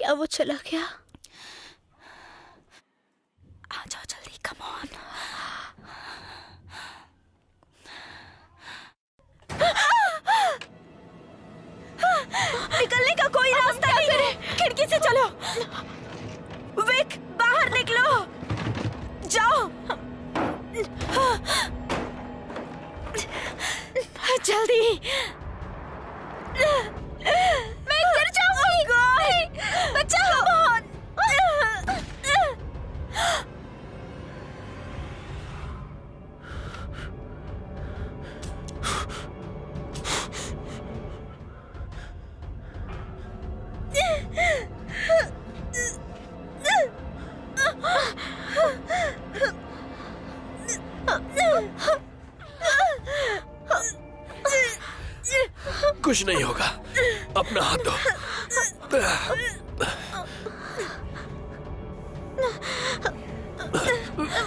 क्या वो चला गया? आ जाओ जल्दी, कम ऑन। निकलने का कोई रास्ता नहीं है। खिड़की से चलो। विक, बाहर निकलो। जाओ जल्दी। मैं गिर जाऊंगी। बचाओ। कुछ नहीं होगा, अपना हाथ दो।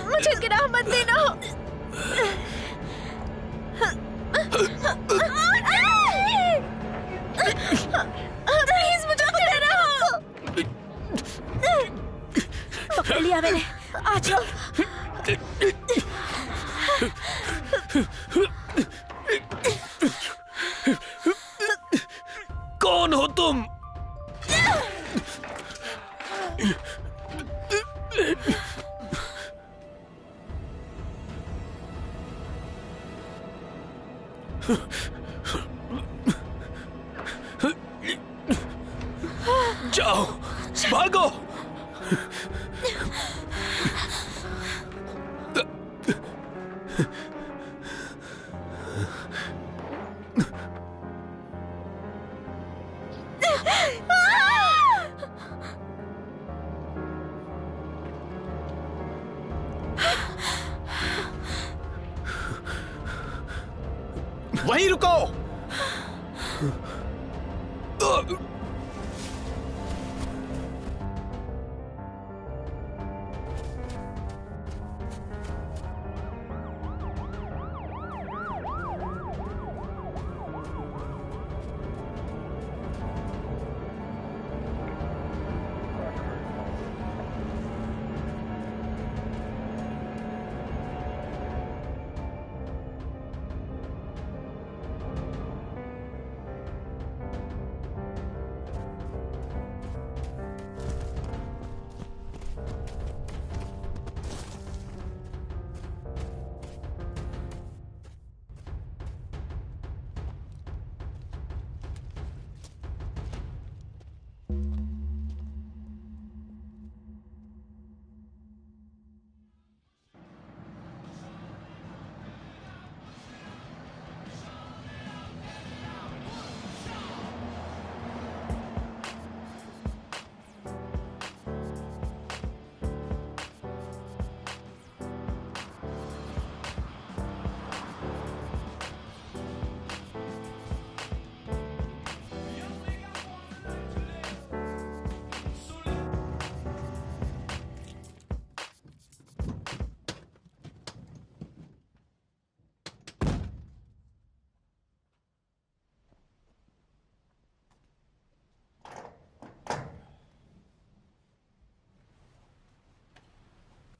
मुझे गिरा मत देना। प्लीज मुझे पकड़ रहा। पकड़ लिया मैंने, आ जाओ। कौन हो तुम? जाओ, भागो। वहीं रुको।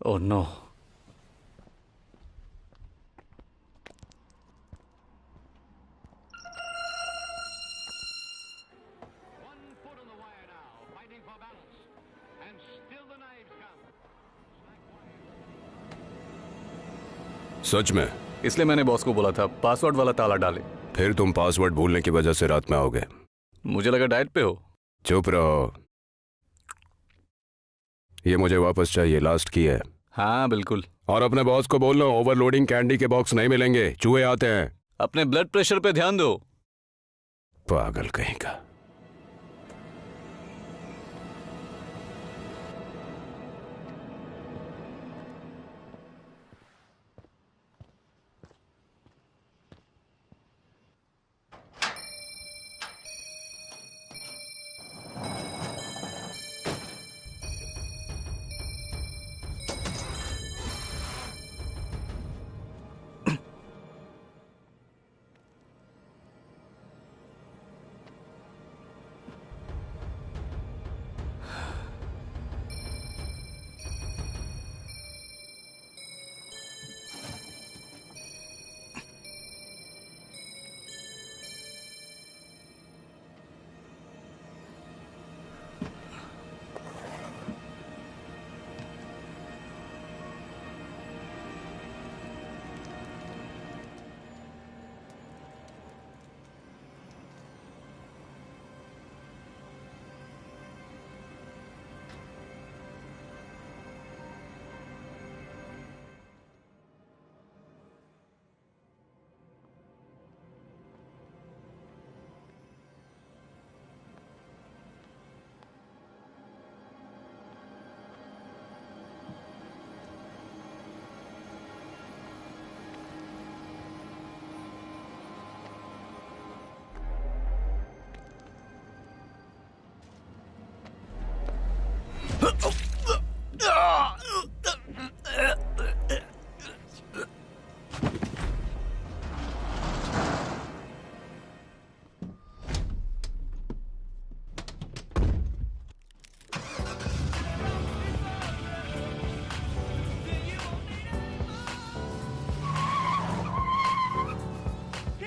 Oh no. सच में? इसलिए मैंने बॉस को बोला था पासवर्ड वाला ताला डाले। फिर तुम पासवर्ड भूलने की वजह से रात में आओगे। मुझे लगा डाइट पे हो। चुप रहो। ये मुझे वापस चाहिए, लास्ट की है। हाँ बिल्कुल। और अपने बॉस को बोल लो ओवरलोडिंग कैंडी के बॉक्स नहीं मिलेंगे, चूहे आते हैं। अपने ब्लड प्रेशर पे ध्यान दो। पागल कहीं का।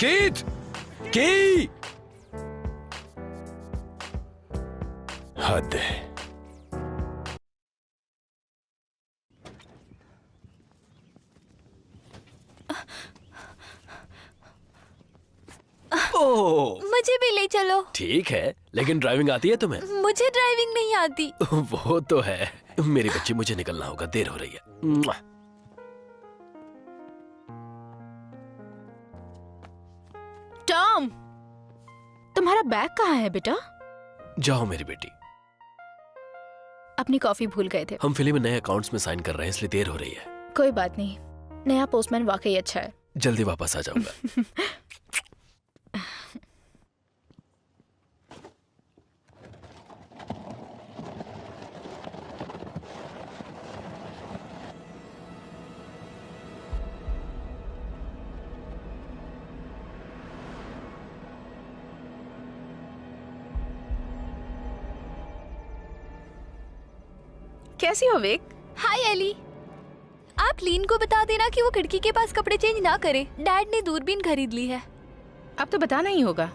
कीथ, की हद है। ओह मुझे भी ले चलो। ठीक है, लेकिन ड्राइविंग आती है तुम्हें? मुझे ड्राइविंग नहीं आती। वो तो है। मेरी बच्ची, मुझे निकलना होगा, देर हो रही है। मुआ। टॉम, तुम्हारा बैग कहाँ है बेटा? जाओ मेरी बेटी। अपनी कॉफी भूल गए थे। हम फिल्म में नए अकाउंट्स में साइन कर रहे हैं, इसलिए देर हो रही है। कोई बात नहीं, नया पोस्टमैन वाकई अच्छा है। जल्दी वापस आ जाऊंगा। कैसी हो विक? हाय एली, आप लीन को बता देना कि वो खिड़की के पास कपड़े चेंज ना करे। डैड ने दूरबीन खरीद ली है। अब तो बताना ही होगा।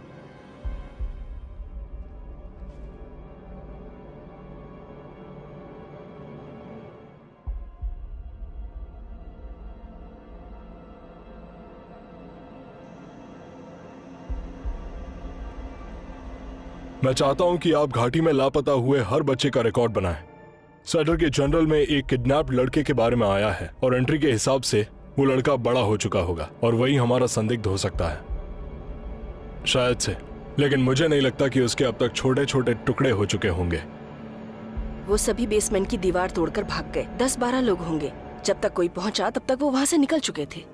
मैं चाहता हूं कि आप घाटी में लापता हुए हर बच्चे का रिकॉर्ड बनाएं। सेटर के जनरल में एक किडनैप लड़के के बारे में आया है और एंट्री के हिसाब से वो लड़का बड़ा हो चुका होगा और वही हमारा संदिग्ध हो सकता है, शायद से। लेकिन मुझे नहीं लगता कि उसके अब तक छोटे छोटे टुकड़े हो चुके होंगे। वो सभी बेसमेंट की दीवार तोड़कर भाग गए। 10-12 लोग होंगे। जब तक कोई पहुंचा तब तक वो वहां से निकल चुके थे।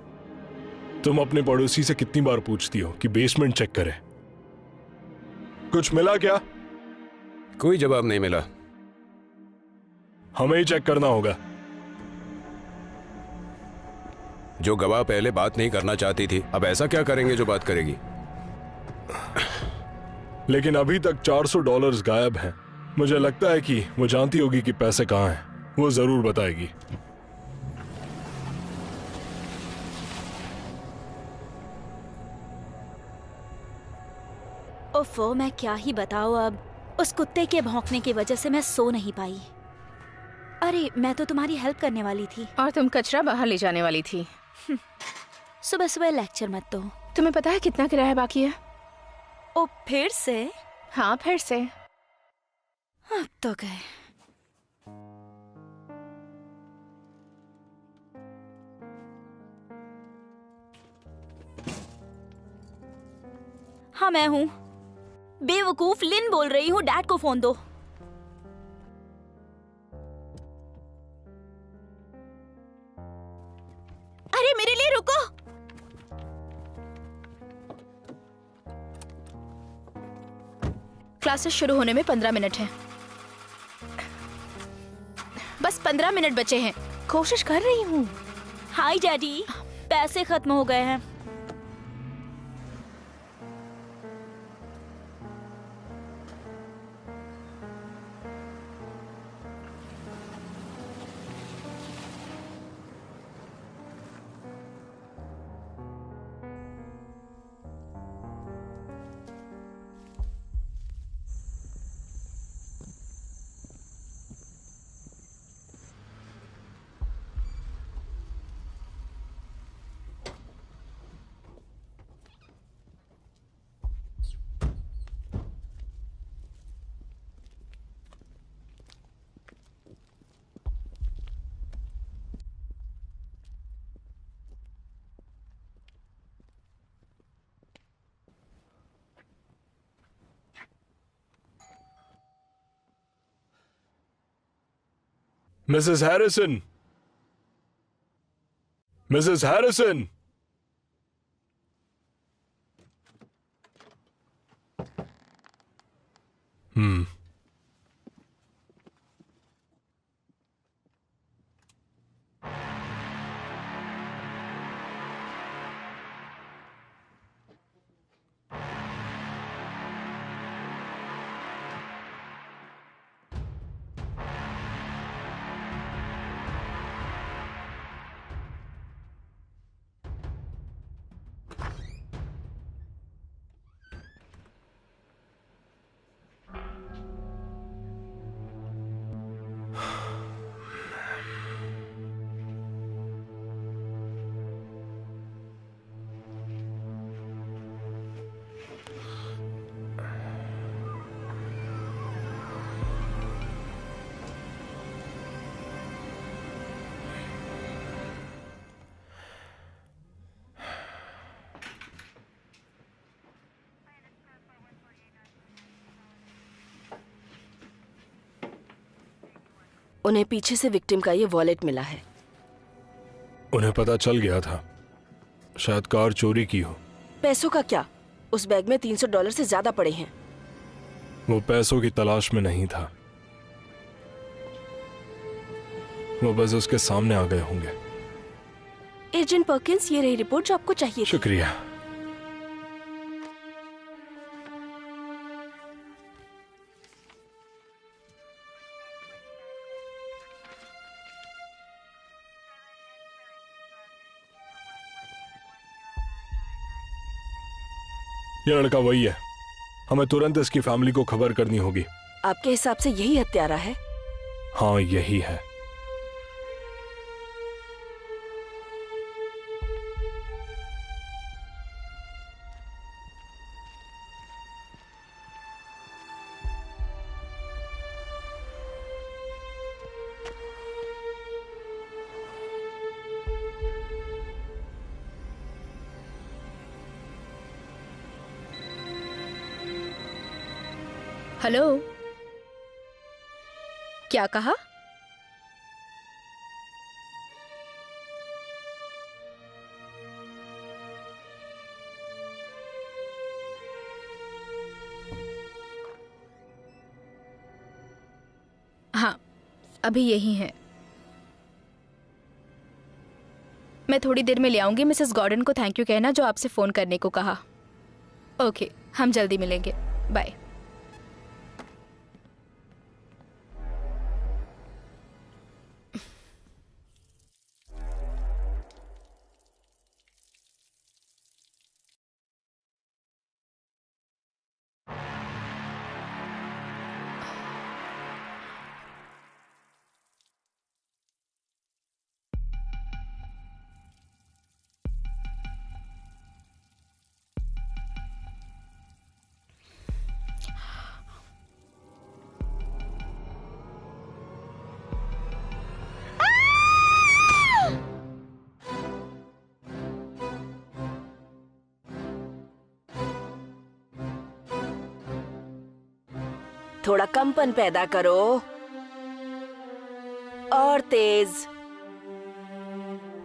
तुम अपने पड़ोसी से कितनी बार पूछती हो कि बेसमेंट चेक करें? कुछ मिला क्या? कोई जवाब नहीं मिला। हमें ही चेक करना होगा। जो गवाह पहले बात नहीं करना चाहती थी, अब ऐसा क्या करेंगे जो बात करेगी? लेकिन अभी तक $400 गायब हैं। मुझे लगता है कि वो जानती होगी कि पैसे कहाँ हैं। वो जरूर बताएगी। ओफो, मैं क्या ही बताऊं अब। उस कुत्ते के भौंकने की वजह से मैं सो नहीं पाई। अरे, मैं तो तुम्हारी हेल्प करने वाली थी। और तुम कचरा बाहर ले जाने वाली थी। सुबह सुबह लेक्चर मत दो। तुम्हें पता है कितना किराया बाकी है? ओ, फिर से? हाँ, फिर से। अब तो गए। हाँ, मैं हूँ। बेवकूफ लिन बोल रही हूँ। डैड को फोन दो। अरे, मेरे लिए रुको। क्लासेस शुरू होने में 15 मिनट हैं। बस 15 मिनट बचे हैं। कोशिश कर रही हूँ। हाय डैडी, पैसे खत्म हो गए हैं। Mrs Harrison, Mrs Harrison. उन्हें पीछे से विक्टिम का ये वॉलेट मिला है। उन्हें पता चल गया था, शायद कार चोरी की हो। पैसों का क्या? उस बैग में $300 से ज्यादा पड़े हैं। वो पैसों की तलाश में नहीं था, वो बस उसके सामने आ गए होंगे। एजेंट पर्किंस, ये रही रिपोर्ट जो आपको चाहिए थी। शुक्रिया। ये लड़का वही है, हमें तुरंत इसकी फैमिली को खबर करनी होगी। आपके हिसाब से यही हत्यारा है? हाँ, यही है। हेलो, क्या कहा? हाँ, अभी यही है। मैं थोड़ी देर में ले आऊंगी। मिसेस गॉर्डन को थैंक यू कहना जो आपसे फोन करने को कहा। ओके, हम जल्दी मिलेंगे। बाय। थोड़ा कंपन पैदा करो और तेज।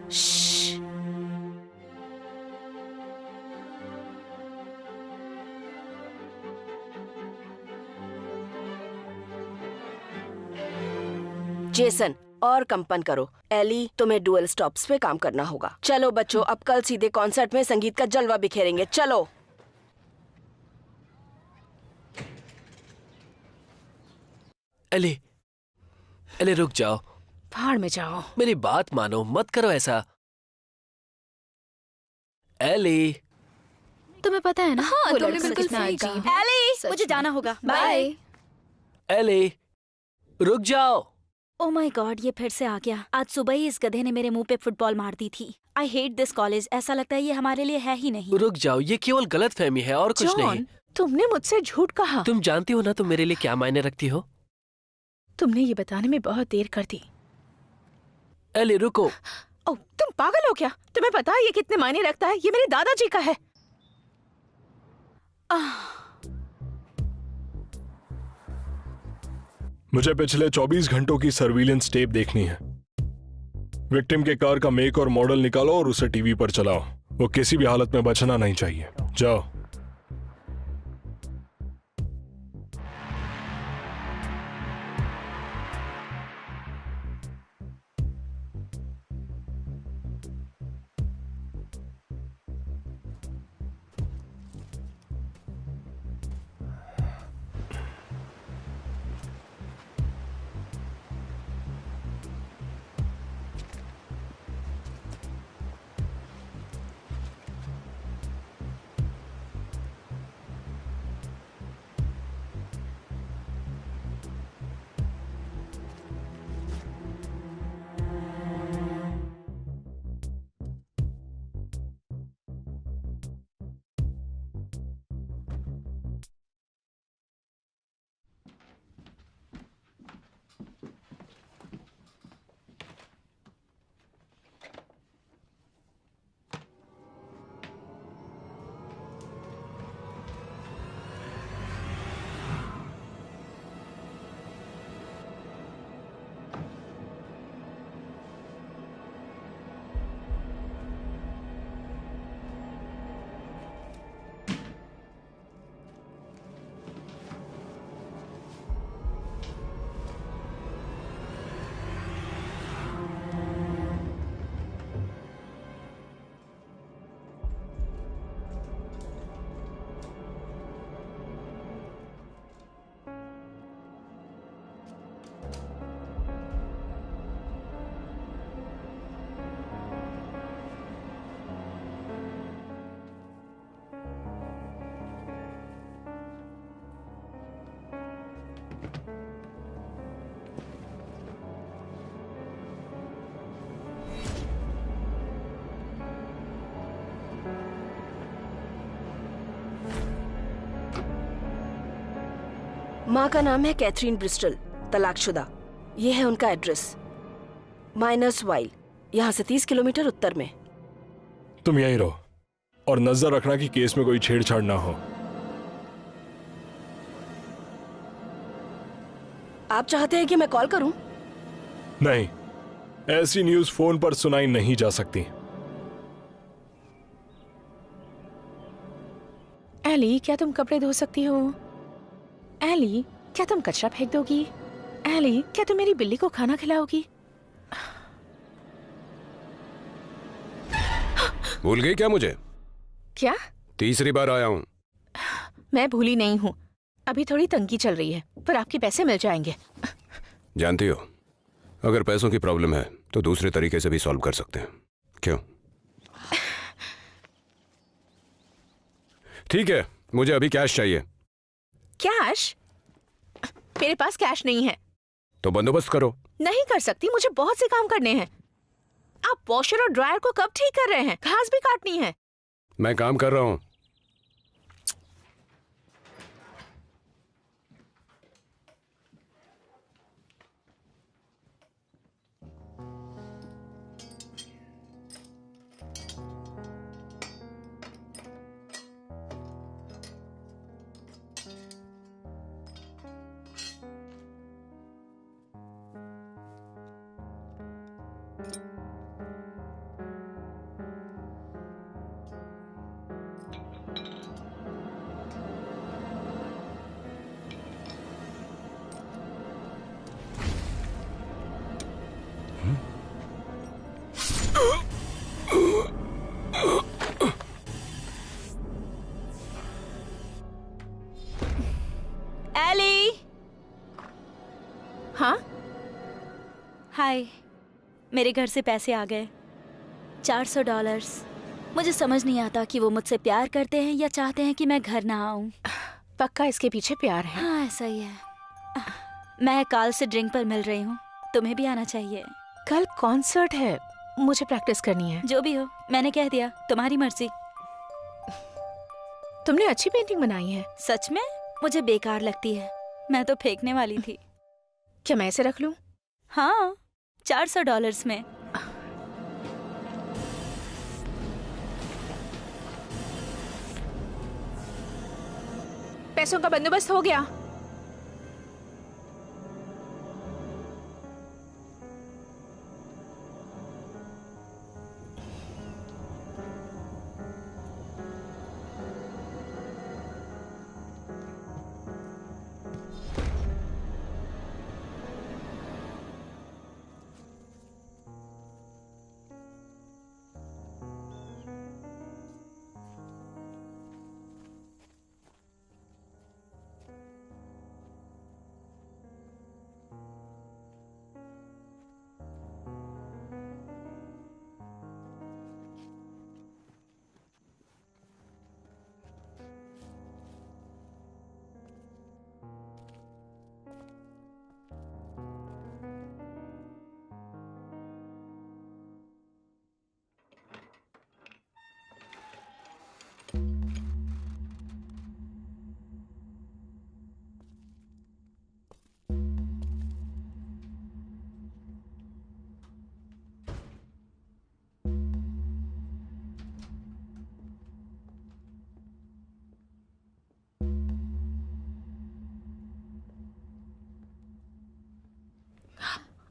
श्श्श। जेसन, और कंपन करो। एली, तुम्हें डुअल स्टॉप्स पे काम करना होगा। चलो बच्चों, अब कल सीधे कॉन्सर्ट में संगीत का जलवा बिखेरेंगे। चलो। एली, एली रुक जाओ। भाड़ में जाओ। मेरी बात मानो, मत करो ऐसा। एली, तुम्हें पता है ना? हाँ, वो तुमने लड़का बिल्कुल कितना सही अजीब कहा। है। एली, मुझे जाना होगा। बाय। एली रुक जाओ। ओ माय गॉड, ये फिर से आ गया। आज सुबह ही इस गधे ने मेरे मुंह पे फुटबॉल मार दी थी। I hate this college. ऐसा लगता है ये हमारे लिए है ही नहीं। रुक जाओ, ये केवल गलत फहमी है और कुछ नहीं। तुमने मुझसे झूठ कहा। तुम जानती हो ना तुम मेरे लिए क्या मायने रखती हो। तुमने ये बताने में बहुत देर कर दी। एली रुको। ओ, तुम पागल हो क्या? तुम्हें पता है ये कितने मायने रखता है? ये मेरे दादाजी का है। मुझे पिछले 24 घंटों की सर्विलेंस टेप देखनी है। विक्टिम के कार का मेक और मॉडल निकालो और उसे टीवी पर चलाओ। वो किसी भी हालत में बचना नहीं चाहिए। जाओ। माँ का नाम है कैथरीन ब्रिस्टल, तलाकशुदा। ये है उनका एड्रेस, माइनस वाइल, यहाँ से 30 किलोमीटर उत्तर में। तुम यहीं रहो और नजर रखना कि केस में कोई छेड़छाड़ ना हो। आप चाहते हैं कि मैं कॉल करूं? नहीं, ऐसी न्यूज फोन पर सुनाई नहीं जा सकती। एली, क्या तुम कपड़े धो सकती हो? एली, क्या तुम कचरा फेंक दोगी? एली, क्या तुम मेरी बिल्ली को खाना खिलाओगी? भूल गई क्या मुझे? क्या? तीसरी बार आया हूँ। मैं भूली नहीं हूँ। अभी थोड़ी तंगी चल रही है, पर आपके पैसे मिल जाएंगे। जानती हो, अगर पैसों की प्रॉब्लम है तो दूसरे तरीके से भी सॉल्व कर सकते हैं। क्यों? ठीक है, मुझे अभी कैश चाहिए। कैश? मेरे पास कैश नहीं है। तो बंदोबस्त करो। नहीं कर सकती, मुझे बहुत से काम करने हैं। आप वॉशर और ड्रायर को कब ठीक कर रहे हैं? घास भी काटनी है। मैं काम कर रहा हूँ। एली। हाँ? हाय, मेरे घर से पैसे आ गए, $400। मुझे समझ नहीं आता कि वो मुझसे प्यार करते हैं या चाहते हैं कि मैं घर ना आऊं। पक्का इसके पीछे प्यार है। हाँ, ऐसा ही है। मैं कल से ड्रिंक पर मिल रही हूँ, तुम्हें भी आना चाहिए। कल कॉन्सर्ट है, मुझे प्रैक्टिस करनी है। जो भी हो, मैंने कह दिया, तुम्हारी मर्जी। तुमने अच्छी पेंटिंग बनाई है। सच में? मुझे बेकार लगती है, मैं तो फेंकने वाली थी। क्या मैं इसे रख लूं? हाँ, $400 में। पैसों का बंदोबस्त हो गया।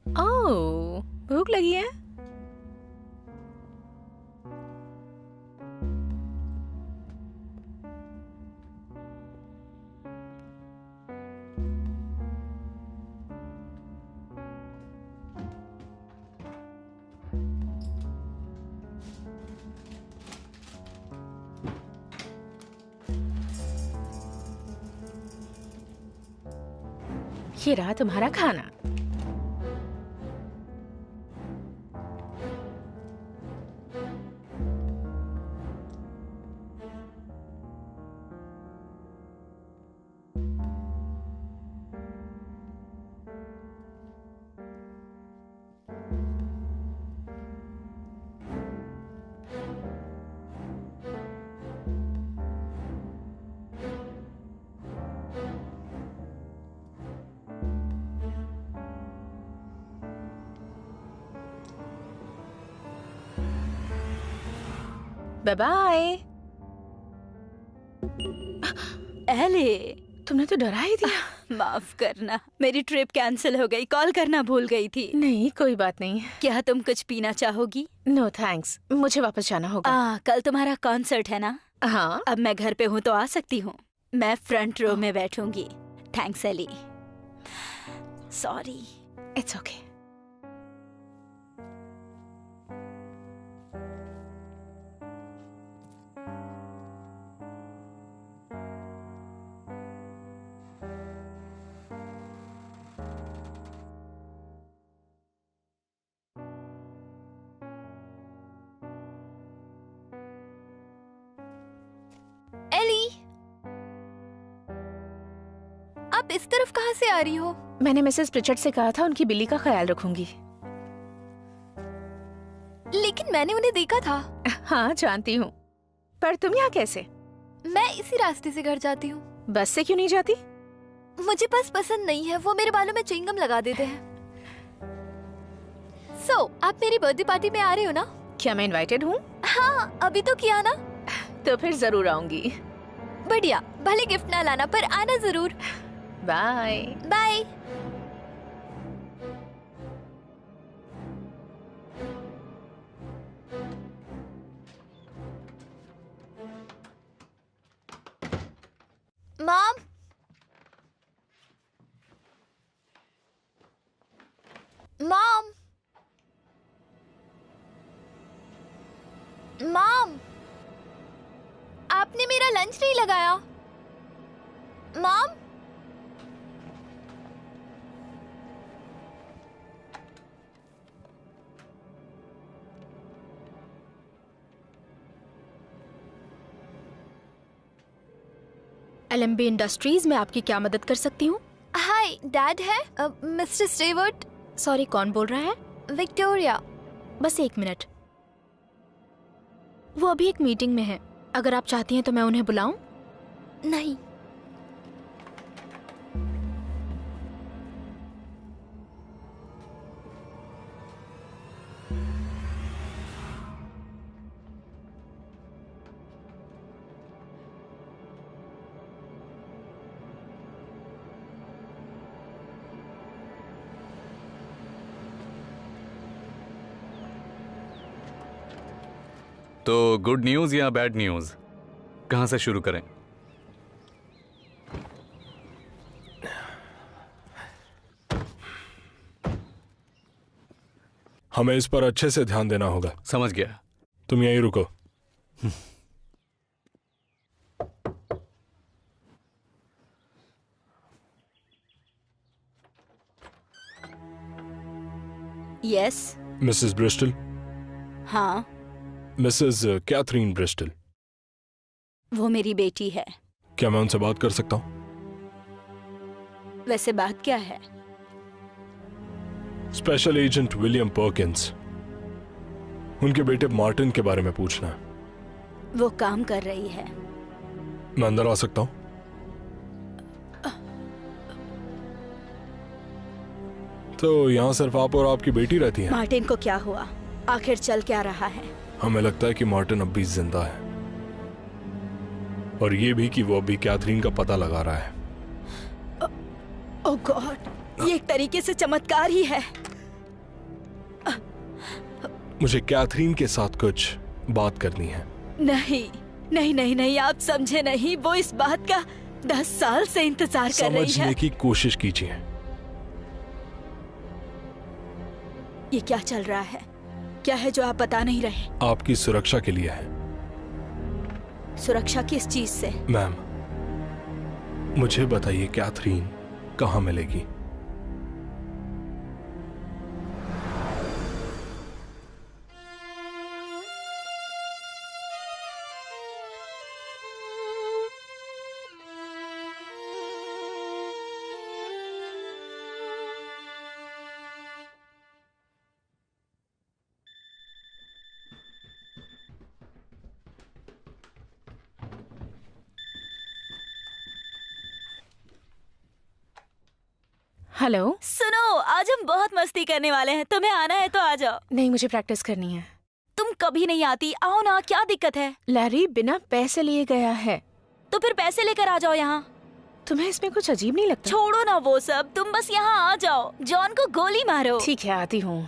ओह, भूख लगी है? ये रहा तुम्हारा खाना। Bye bye. एली, तुमने तो डरा ही दिया। माफ करना, मेरी ट्रिप कैंसिल हो गई, कॉल करना भूल गई थी। नहीं कोई बात नहीं। क्या तुम कुछ पीना चाहोगी? नो थैंक्स, मुझे वापस जाना होगा। कल तुम्हारा कॉन्सर्ट है ना? हाँ। अब मैं घर पे हूँ तो आ सकती हूँ। मैं फ्रंट रो में बैठूंगी। Thanks Ellie. Sorry. It's okay. Ellie, आप इस तरफ कहाँ से आ रही हो? मैंने मिसेस प्रिचर्ड से कहा था उनकी बिल्ली का ख्याल रखूंगी। लेकिन मैंने उन्हें देखा था। हाँ जानती हूँ, पर तुम यहाँ कैसे? मैं इसी रास्ते से घर जाती हूँ। बस से क्यों नहीं जाती? मुझे बस पसंद नहीं है, वो मेरे बालों में च्युइंगम लगा देते हैं। आप मेरी बर्थडे पार्टी में आ रहे हो ना? क्या मैं इनवाइटेड हूँ? हाँ, अभी तो किया ना। तो फिर जरूर आऊंगी। बढ़िया, भले गिफ्ट ना लाना पर आना जरूर। Bye bye. Mom, mom, mom, आपने मेरा लंच नहीं लगाया। मॉम, LMB इंडस्ट्रीज में आपकी क्या मदद कर सकती हूँ? हाय, डैड है? Mister Stewart. सॉरी, कौन बोल रहा है? विक्टोरिया। बस 1 मिनट, वो अभी एक मीटिंग में है। अगर आप चाहती हैं तो मैं उन्हें बुलाऊं? नहीं। तो गुड न्यूज या बैड न्यूज, कहां से शुरू करें? हमें इस पर अच्छे से ध्यान देना होगा। समझ गया। तुम यहीं रुको। यस। Mrs Bristol. हाँ, मिसेस कैथरीन ब्रिस्टल। वो मेरी बेटी है। क्या मैं उनसे बात कर सकता हूँ? वैसे बात क्या है? स्पेशल एजेंट विलियम पर्किंस, उनके बेटे मार्टिन के बारे में पूछना है। वो काम कर रही है। मैं अंदर आ सकता हूँ? तो यहाँ सिर्फ आप और आपकी बेटी रहती हैं? मार्टिन को क्या हुआ? आखिर चल क्या रहा है? हमें लगता है कि मार्टिन अब भी जिंदा है, और ये भी कि वो अभी कैथरीन का पता लगा रहा है। ओह गॉड, ये एक तरीके से चमत्कार ही है। मुझे कैथरीन के साथ कुछ बात करनी है। नहीं नहीं नहीं नहीं, आप समझे नहीं। वो इस बात का 10 साल से इंतजार कर रही है। समझने की कोशिश कीजिए। ये क्या चल रहा है? क्या है जो आप बता नहीं रहे? आपकी सुरक्षा के लिए है। सुरक्षा किस चीज से? मैम, मुझे बताइए कैथरीन कहाँ मिलेगी? हेलो। सुनो, आज हम बहुत मस्ती करने वाले हैं। तुम्हें आना है तो आ जाओ। नहीं, मुझे प्रैक्टिस करनी है। तुम कभी नहीं आती। आओ ना, क्या दिक्कत है? लैरी बिना पैसे लिए गया है। तो फिर पैसे लेकर आ जाओ यहाँ। तुम्हें इसमें कुछ अजीब नहीं लगता? छोड़ो ना वो सब, तुम बस यहाँ आ जाओ। जॉन को गोली मारो। ठीक है, आती हूँ।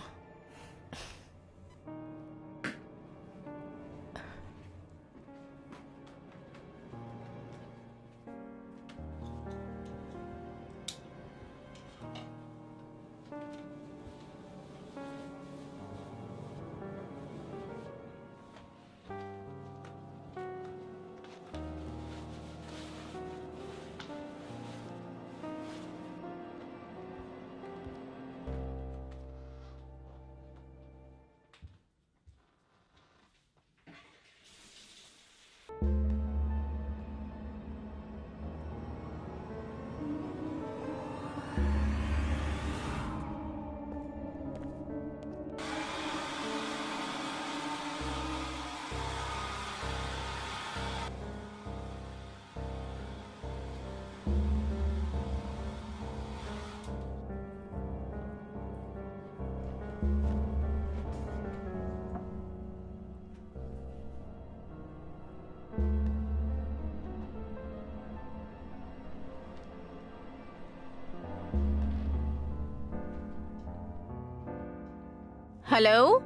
Hello,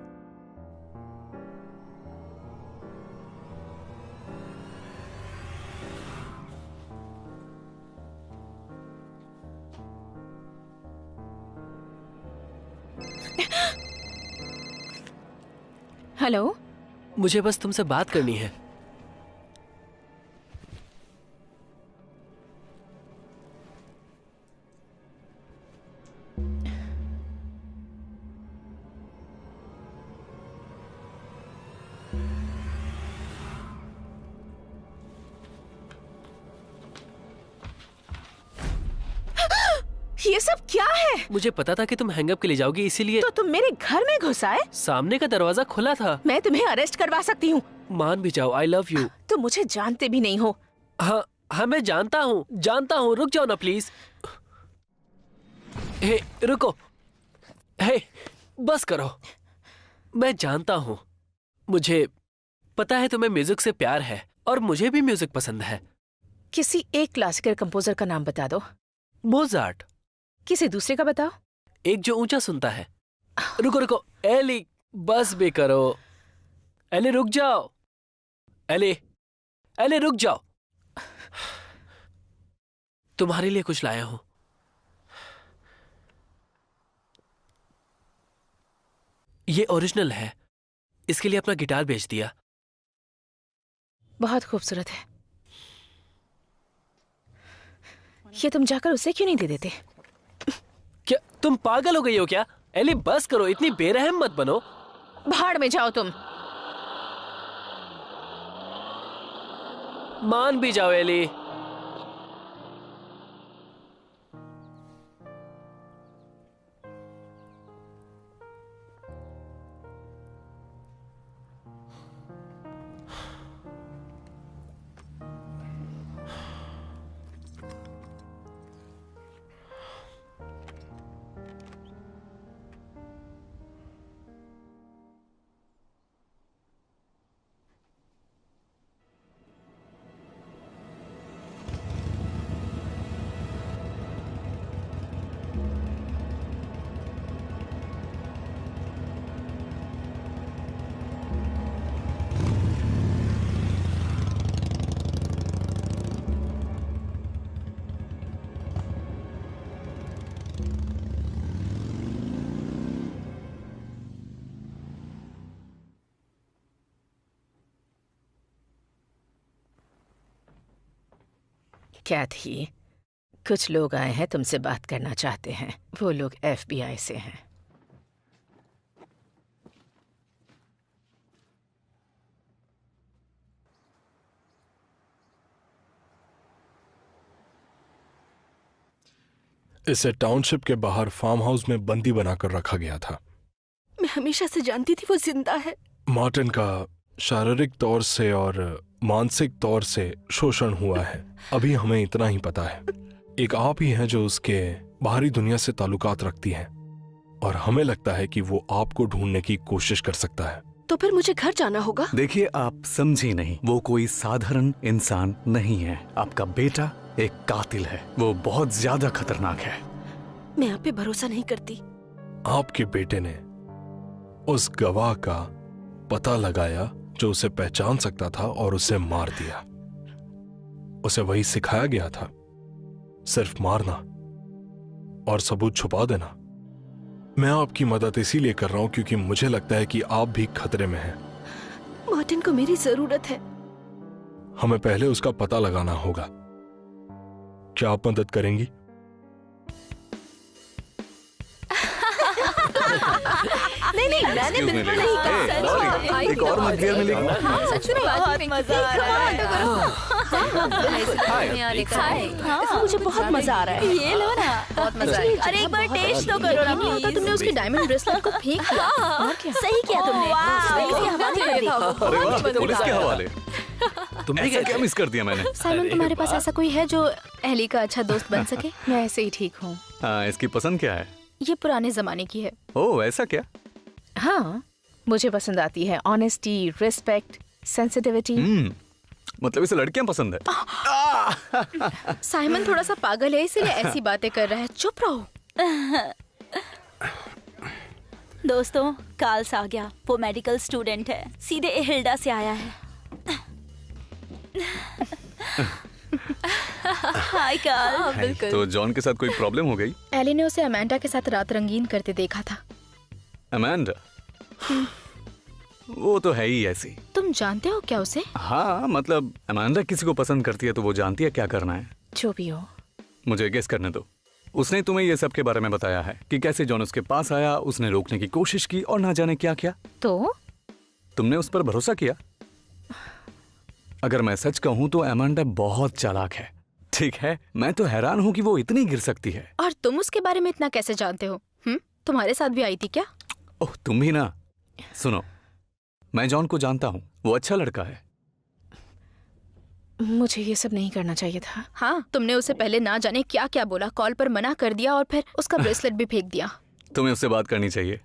hello. मुझे बस तुमसे बात करनी है। ये सब क्या है? मुझे पता था कि तुम हैंगअप के लिए जाओगी, इसीलिए। तो तुम मेरे घर में घुस आए? सामने का दरवाजा खुला था। मैं तुम्हें अरेस्ट करवा सकती हूँ। मान भी जाओ, आई लव यू। तुम मुझे जानते भी नहीं हो। हाँ मैं जानता हूँ। रुक जाओ ना प्लीज। हे रुको। हे बस करो। मैं जानता हूँ, मुझे पता है तुम्हें म्यूजिक से प्यार है और मुझे भी म्यूजिक पसंद है। किसी एक क्लासिकल कंपोजर का नाम बता दो। मोजार्ट। किसी दूसरे का बताओ। एक जो ऊंचा सुनता है। रुको एली, बस भी करो। एली रुक जाओ। एली रुक जाओ। तुम्हारे लिए कुछ लाया हूं। ये ओरिजिनल है, इसके लिए अपना गिटार बेच दिया। बहुत खूबसूरत है। ये तुम जाकर उसे क्यों नहीं दे देते? क्या तुम पागल हो गई हो क्या? एली बस करो, इतनी बेरहम मत बनो। भाड़ में जाओ तुम। मान भी जाओ एली। कैथी, कुछ लोग आए हैं, तुमसे बात करना चाहते हैं। वो लोग FBI से हैं। इसे टाउनशिप के बाहर फार्म हाउस में बंदी बनाकर रखा गया था। मैं हमेशा से जानती थी वो जिंदा है। मार्टिन का शारीरिक तौर से और मानसिक तौर से शोषण हुआ है। अभी हमें इतना ही पता है। एक आप ही हैं जो उसके बाहरी दुनिया से ताल्लुकात रखती हैं और हमें लगता है कि वो आपको ढूंढने की कोशिश कर सकता है। तो फिर मुझे घर जाना होगा। देखिए, आप समझी नहीं, वो कोई साधारण इंसान नहीं है। आपका बेटा एक कातिल है, वो बहुत ज्यादा खतरनाक है। मैं आप पे भरोसा नहीं करती। आपके बेटे ने उस गवाह का पता लगाया जो उसे पहचान सकता था और उसे मार दिया। उसे वही सिखाया गया था, सिर्फ मारना और सबूत छुपा देना। मैं आपकी मदद इसीलिए कर रहा हूं क्योंकि मुझे लगता है कि आप भी खतरे में हैं। मार्टिन को मेरी जरूरत है। हमें पहले उसका पता लगाना होगा। क्या आप मदद करेंगी? नहीं, मैंने बिल्कुल नहीं कहा। एक और मत मिलेगी। सच में बहुत मजा आ रहा है। मुझे बहुत मजा आ रहा है। ये लो ना, बहुत मजा आएगा। अरे एक बार टेस्ट तो करो ना प्लीज। तुमने उसकी डायमंड ब्रेसलेट को फेंक दिया। और क्या सही किया तुमने। पुलिस के हवाले कर दिया। अरे वाह, पुलिस के हवाले। तुमने क्या मिस कर दिया मैंने? साइमन, तुम्हारे पास ऐसा कोई है जो एली का अच्छा दोस्त बन सके? मैं ऐसे ही ठीक हूँ। हाँ, इसकी पसंद क्या है? ये पुराने जमाने की है। ओह, ऐसा क्या? हाँ, मुझे पसंद आती है ऑनेस्टी, रिस्पेक्ट, सेंसिटिविटी। मतलब इसे लड़कियां पसंद है। साइमन थोड़ा सा पागल है, इसीलिए ऐसी बातें कर रहा है। चुप रहो। दोस्तों, कार्ल्स आ गया। वो मेडिकल स्टूडेंट है, सीधे हिल्डा से आया है। हाय कार्ल। बिल्कुल। तो जॉन के साथ कोई प्रॉब्लम हो गई? एली ने उसे अमांडा के साथ रात रंगीन करते देखा था। अमांडा? वो तो है ही ऐसी। तुम जानते हो क्या उसे? हाँ, मतलब अमांडा किसी को पसंद करती है तो वो जानती है क्या करना है। जो भी हो। मुझे गेस करने दो। उसने तुम्हें ये सब के बारे में बताया है कि कैसे जॉन उसके पास आया, उसने रोकने की कोशिश की और ना जाने क्या क्या। तो तुमने उस पर भरोसा किया? अगर मैं सच कहूं तो अमांडा बहुत चालाक है। ठीक है, मैं तो हैरान हूं कि वो इतनी गिर सकती है। और तुम उसके बारे में इतना कैसे जानते हो? तुम्हारे साथ भी आई थी क्या? ओह, तुम भी ना। सुनो, मैं जॉन को जानता हूँ, वो अच्छा लड़का है। मुझे ये सब नहीं करना चाहिए था। हाँ, तुमने उसे पहले ना जाने क्या क्या बोला, कॉल पर मना कर दिया और फिर उसका ब्रेसलेट भी फेंक दिया। तुम्हें उससे बात करनी चाहिए।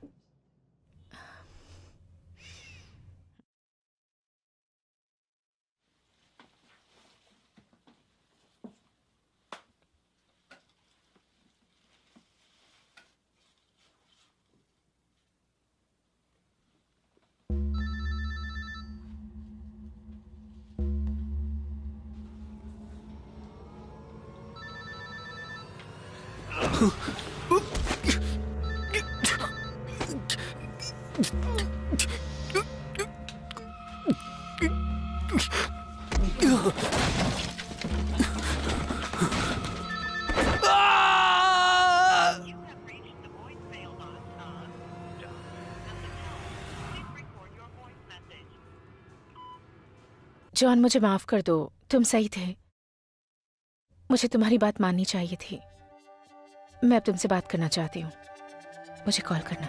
जॉन, मुझे माफ कर दो। तुम सही थे। मुझे तुम्हारी बात माननी चाहिए थी। मैं अब तुमसे बात करना चाहती हूँ। मुझे कॉल करना।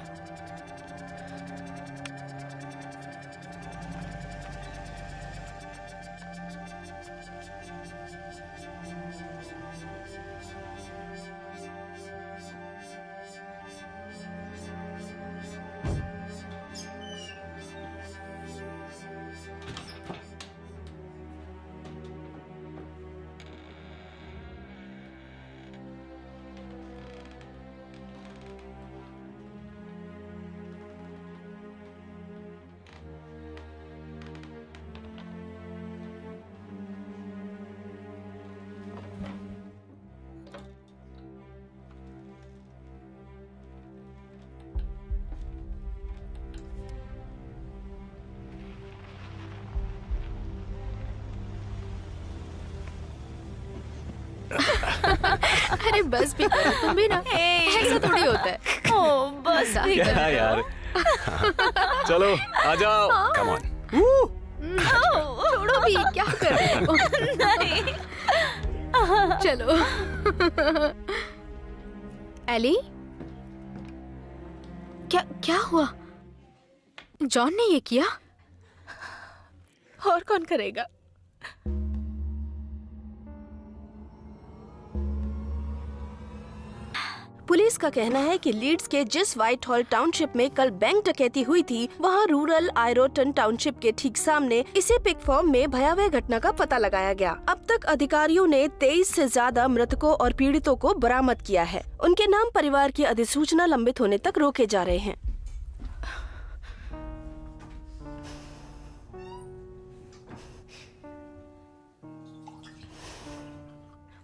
अरे बस भी करो तुम भी ना। ऐसा थोड़ी होता है। ओ, बस भी क्या करो। यार। चलो आ जाओ। Come on. छोड़ो भी, क्या कर रहे हो? नहीं। चलो। एली, क्या क्या हुआ? जॉन ने ये किया? और कौन करेगा? पुलिस पुलिस का कहना है कि लीड्स के जिस व्हाइट हॉल टाउनशिप में कल बैंक डकैती हुई थी, वहां रूरल आयरोटन टाउनशिप के ठीक सामने इसी पिक फॉर्म में भयावह घटना का पता लगाया गया। अब तक अधिकारियों ने 23 से ज्यादा मृतकों और पीड़ितों को बरामद किया है। उनके नाम परिवार की अधिसूचना लंबित होने तक रोके जा रहे हैं।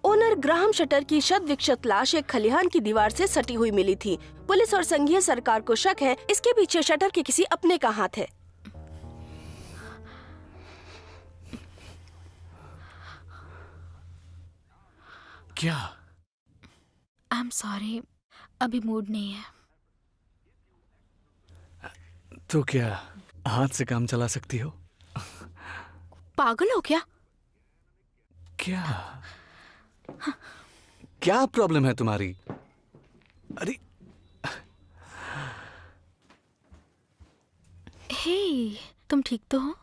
ओनर ग्राहम शटर की शत विक्षत लाश एक खलिहान की दीवार से सटी हुई मिली थी। पुलिस और संघीय सरकार को शक है इसके पीछे शटर के किसी अपने का हाथ है। क्या? आई एम सॉरी, अभी मूड नहीं है। तो क्या हाथ से काम चला सकती हो? पागल हो क्या? क्या क्या प्रॉब्लम है तुम्हारी? अरे हे, तुम ठीक तो हो?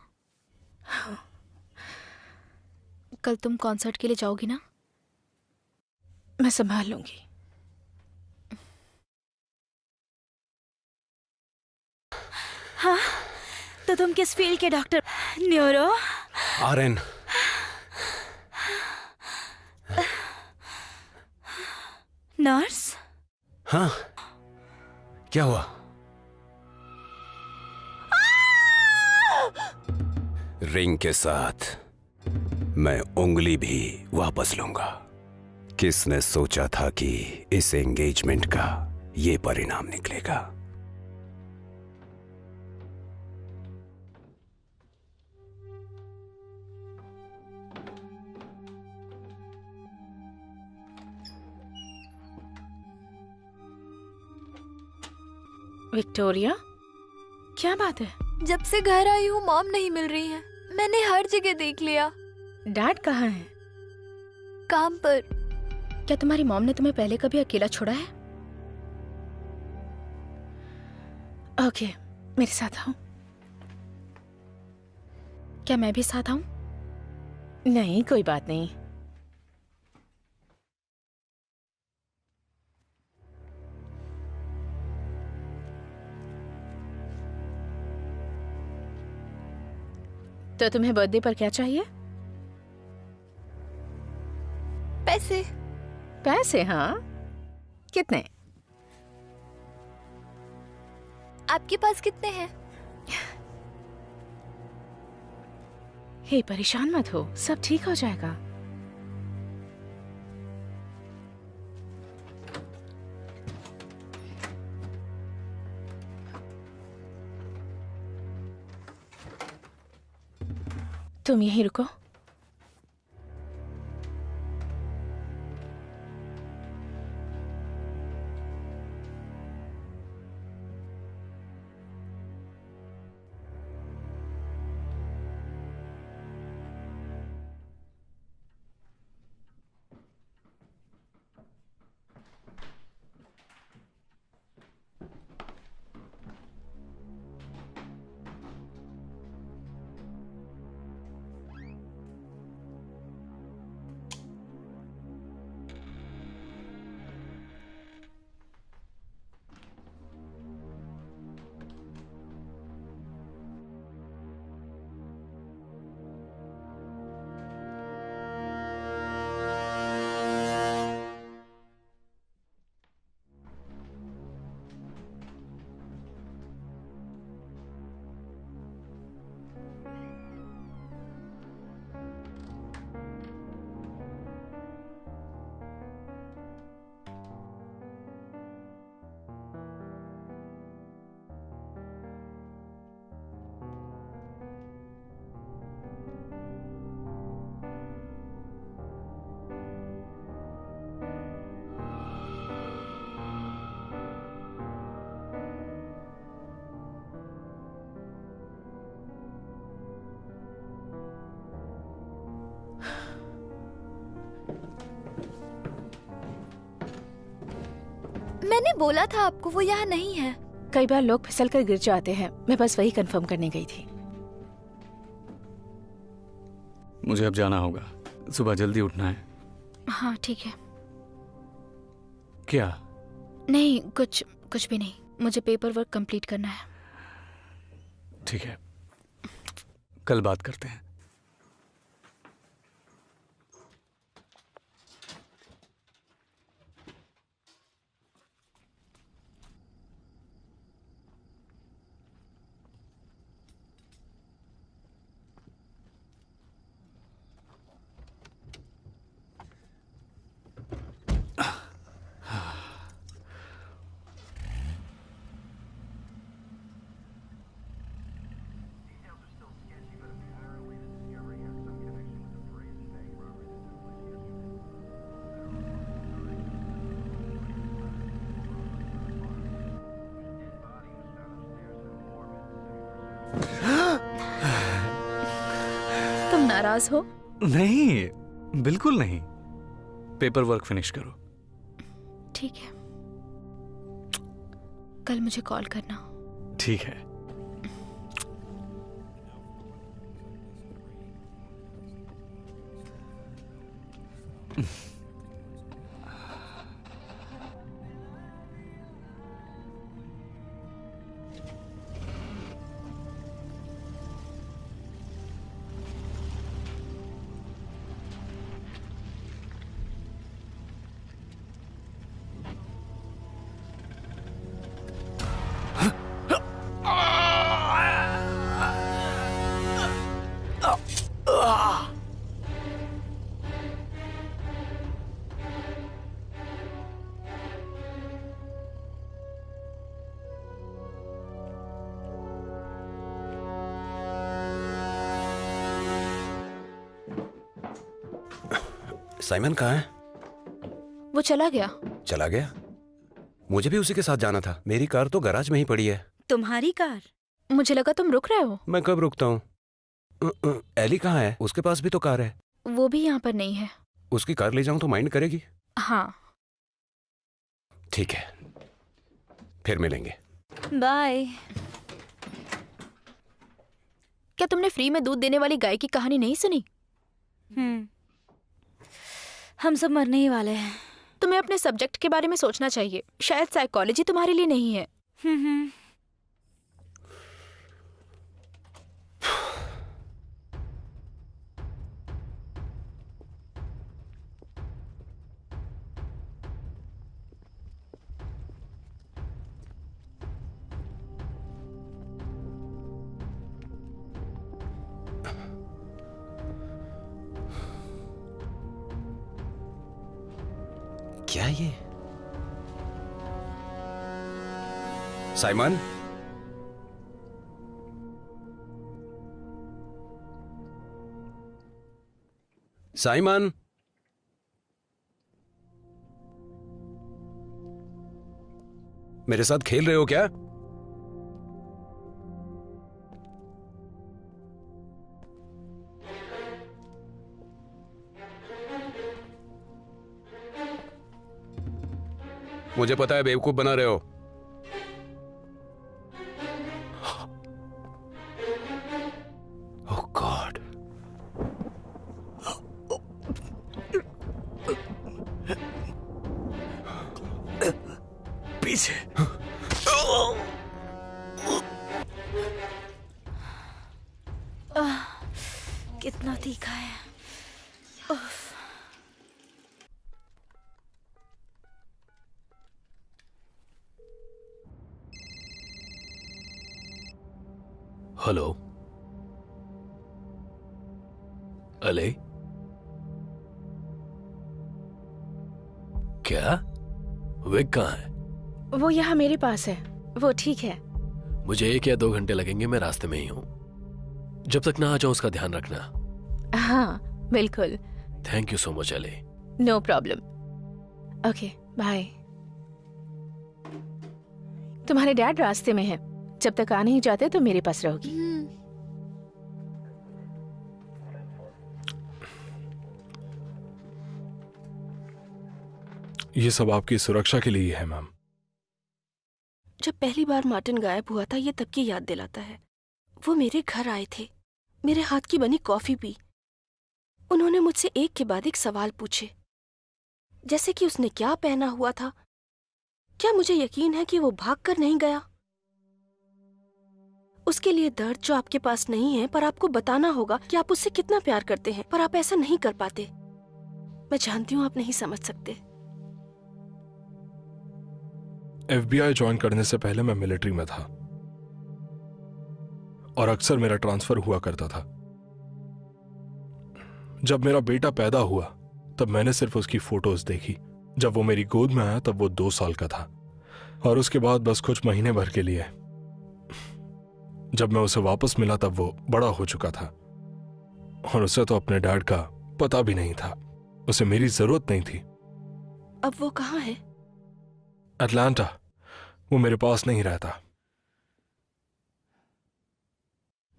कल तुम कॉन्सर्ट के लिए जाओगी ना? मैं संभाल लूंगी। हाँ, तो तुम किस फील्ड के डॉक्टर? न्यूरो? आरएन। नर्स? हाँ, क्या हुआ? रिंग के साथ मैं उंगली भी वापस लूंगा। किसने सोचा था कि इस एंगेजमेंट का ये परिणाम निकलेगा? विक्टोरिया, क्या बात है? जब से घर आई हूँ मॉम नहीं मिल रही है। मैंने हर जगह देख लिया। डैड कहाँ है? काम पर। क्या तुम्हारी मॉम ने तुम्हें पहले कभी अकेला छोड़ा है? ओके, मेरे साथ आओ। क्या मैं भी साथ आऊं? नहीं, कोई बात नहीं। तो तुम्हें बर्थडे पर क्या चाहिए? पैसे। पैसे? हाँ, कितने? आपके पास कितने हैं? हे, परेशान मत हो, सब ठीक हो जाएगा। तुम यहीं रुको। मैंने बोला था आपको वो यहाँ नहीं है। कई बार लोग फिसल कर गिर जाते हैं, मैं बस वही कंफर्म करने गई थी। मुझे अब जाना होगा, सुबह जल्दी उठना है। हाँ ठीक है। क्या नहीं, कुछ भी नहीं। मुझे पेपर वर्क कंप्लीट करना है। ठीक है, कल बात करते हैं। तुम नाराज हो? नहीं, बिल्कुल नहीं। पेपर वर्क फिनिश करो। ठीक है, कल मुझे कॉल करना। ठीक है। साइमन कहाँ है? वो चला गया। चला गया? मुझे भी उसी के साथ जाना था। मेरी कार तो गैराज में ही पड़ी है। तुम्हारी कार? मुझे लगा तुम रुक रहे हो। मैं कब रुकता हूँ? एली कहाँ है? उसके पास भी तो कार है। वो भी यहाँ पर नहीं है। उसकी कार ले जाऊं तो माइंड करेगी? हाँ। ठीक है, फिर मिलेंगे। बाय। क्या तुमने फ्री में दूध देने वाली गाय की कहानी नहीं सुनी? हम सब मरने ही वाले हैं। तुम्हें अपने सब्जेक्ट के बारे में सोचना चाहिए। शायद साइकोलॉजी तुम्हारे लिए नहीं है। क्या ये? साइमन, साइमन, मेरे साथ खेल रहे हो क्या? मुझे पता है बेवकूफ बना रहे हो। ओह गॉड। पीछे। कितना तीखा है। हेलो, अले? क्या? विक कहाँ है? वो यहाँ मेरे पास है। वो ठीक है। मुझे 1 या 2 घंटे लगेंगे, मैं रास्ते में ही हूँ। जब तक ना आ जाऊं उसका ध्यान रखना। हाँ बिल्कुल। थैंक यू सो मच अले। No problem. Okay bye. तुम्हारे डैड रास्ते में है। जब तक आ नहीं जाते तो मेरे पास रहोगी। ये सब आपकी सुरक्षा के लिए है मैम। जब पहली बार मार्टिन गायब हुआ था, ये तब की याद दिलाता है। वो मेरे घर आए थे, मेरे हाथ की बनी कॉफी पी। उन्होंने मुझसे एक के बाद एक सवाल पूछे, जैसे कि उसने क्या पहना हुआ था, क्या मुझे यकीन है कि वो भागकर नहीं गया? उसके लिए दर्द जो आपके पास नहीं है, पर आपको बताना होगा कि आप उससे कितना प्यार करते हैं, पर आप ऐसा नहीं कर पाते। मैं जानती हूँ आप नहीं समझ सकते। FBI ज्वाइन करने से पहले मैं मिलिट्री में था और अक्सर मेरा ट्रांसफर हुआ करता था। जब मेरा बेटा पैदा हुआ तब मैंने सिर्फ उसकी फोटोज देखी। जब वो मेरी गोद में आया तब वो 2 साल का था और उसके बाद बस कुछ महीने भर के लिए। जब मैं उसे वापस मिला तब वो बड़ा हो चुका था और उसे तो अपने डैड का पता भी नहीं था। उसे मेरी जरूरत नहीं थी। अब वो कहाँ है? अटलांटा। वो मेरे पास नहीं रहता।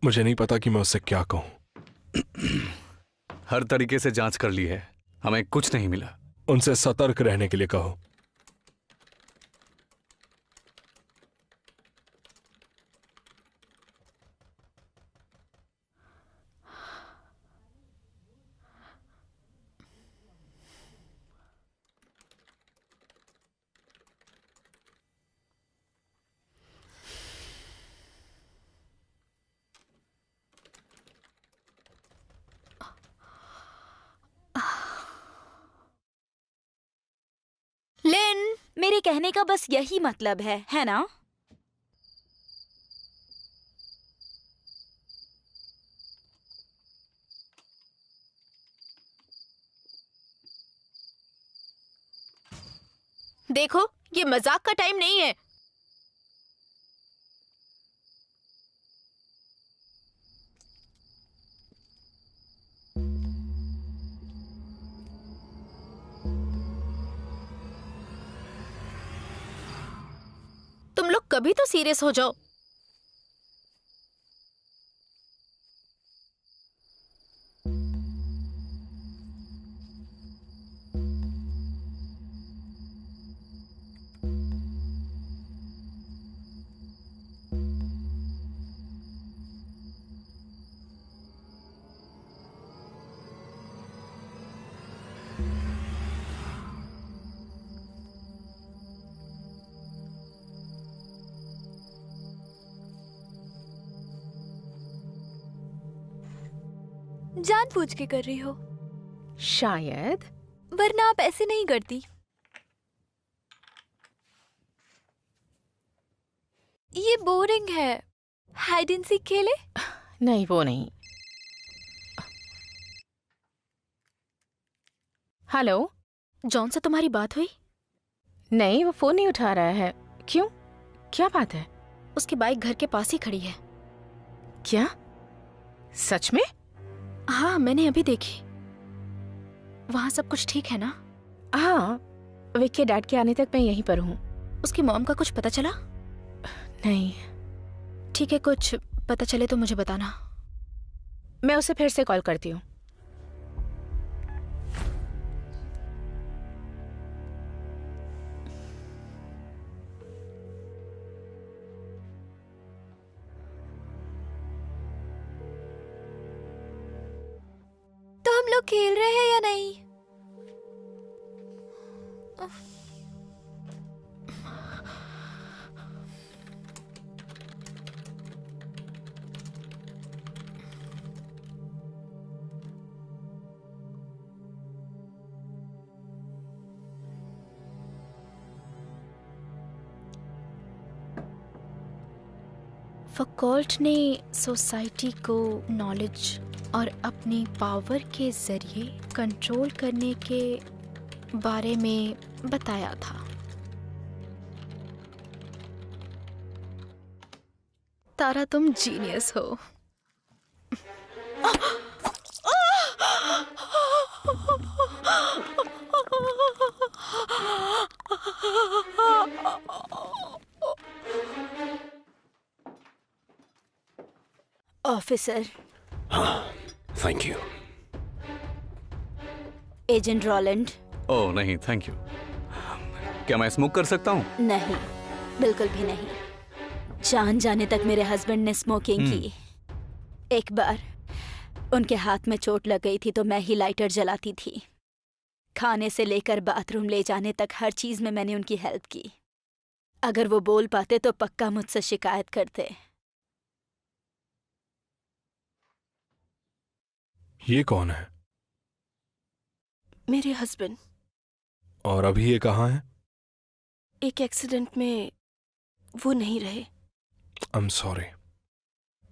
मुझे नहीं पता कि मैं उससे क्या कहूं। हर तरीके से जांच कर ली है, हमें कुछ नहीं मिला। उनसे सतर्क रहने के लिए कहो। लिन, मेरे कहने का बस यही मतलब है ना? देखो, ये मजाक का टाइम नहीं है। तुम लोग कभी तो सीरियस हो जाओ। जानबूझ के कर रही हो? शायद। वरना आप ऐसे नहीं करती। ये बोरिंग है। हाइड एंड सीक खेले? नहीं, वो नहीं। हेलो, जॉन से तुम्हारी बात हुई? नहीं, वो फोन नहीं उठा रहा है। क्यों? क्या बात है? उसकी बाइक घर के पास ही खड़ी है। क्या? सच में? हाँ, मैंने अभी देखी। वहाँ सब कुछ ठीक है ना? हाँ, विक के डैड के आने तक मैं यहीं पर हूँ। उसकी मॉम का कुछ पता चला? नहीं। ठीक है, कुछ पता चले तो मुझे बताना। मैं उसे फिर से कॉल करती हूँ। तो हम लोग खेल रहे हैं या नहीं? फकोल्ट ने सोसाइटी को नॉलेज और अपनी पावर के जरिए कंट्रोल करने के बारे में बताया था। तारा, तुम जीनियस हो। ऑफिसर। हाँ, thank you. Agent Rowland. Oh नहीं, थैंक यू। क्या मैं स्मोक कर सकता हूँ? नहीं, बिल्कुल भी नहीं। जान जाने तक मेरे हस्बैंड ने स्मोकिंग की। एक बार उनके हाथ में चोट लग गई थी तो मैं ही लाइटर जलाती थी। खाने से लेकर बाथरूम ले जाने तक हर चीज में मैंने उनकी हेल्प की। अगर वो बोल पाते तो पक्का मुझसे शिकायत करते। ये कौन है? मेरे हस्बैंड। और अभी ये कहाँ है? एक एक्सीडेंट में वो नहीं रहे। I am sorry.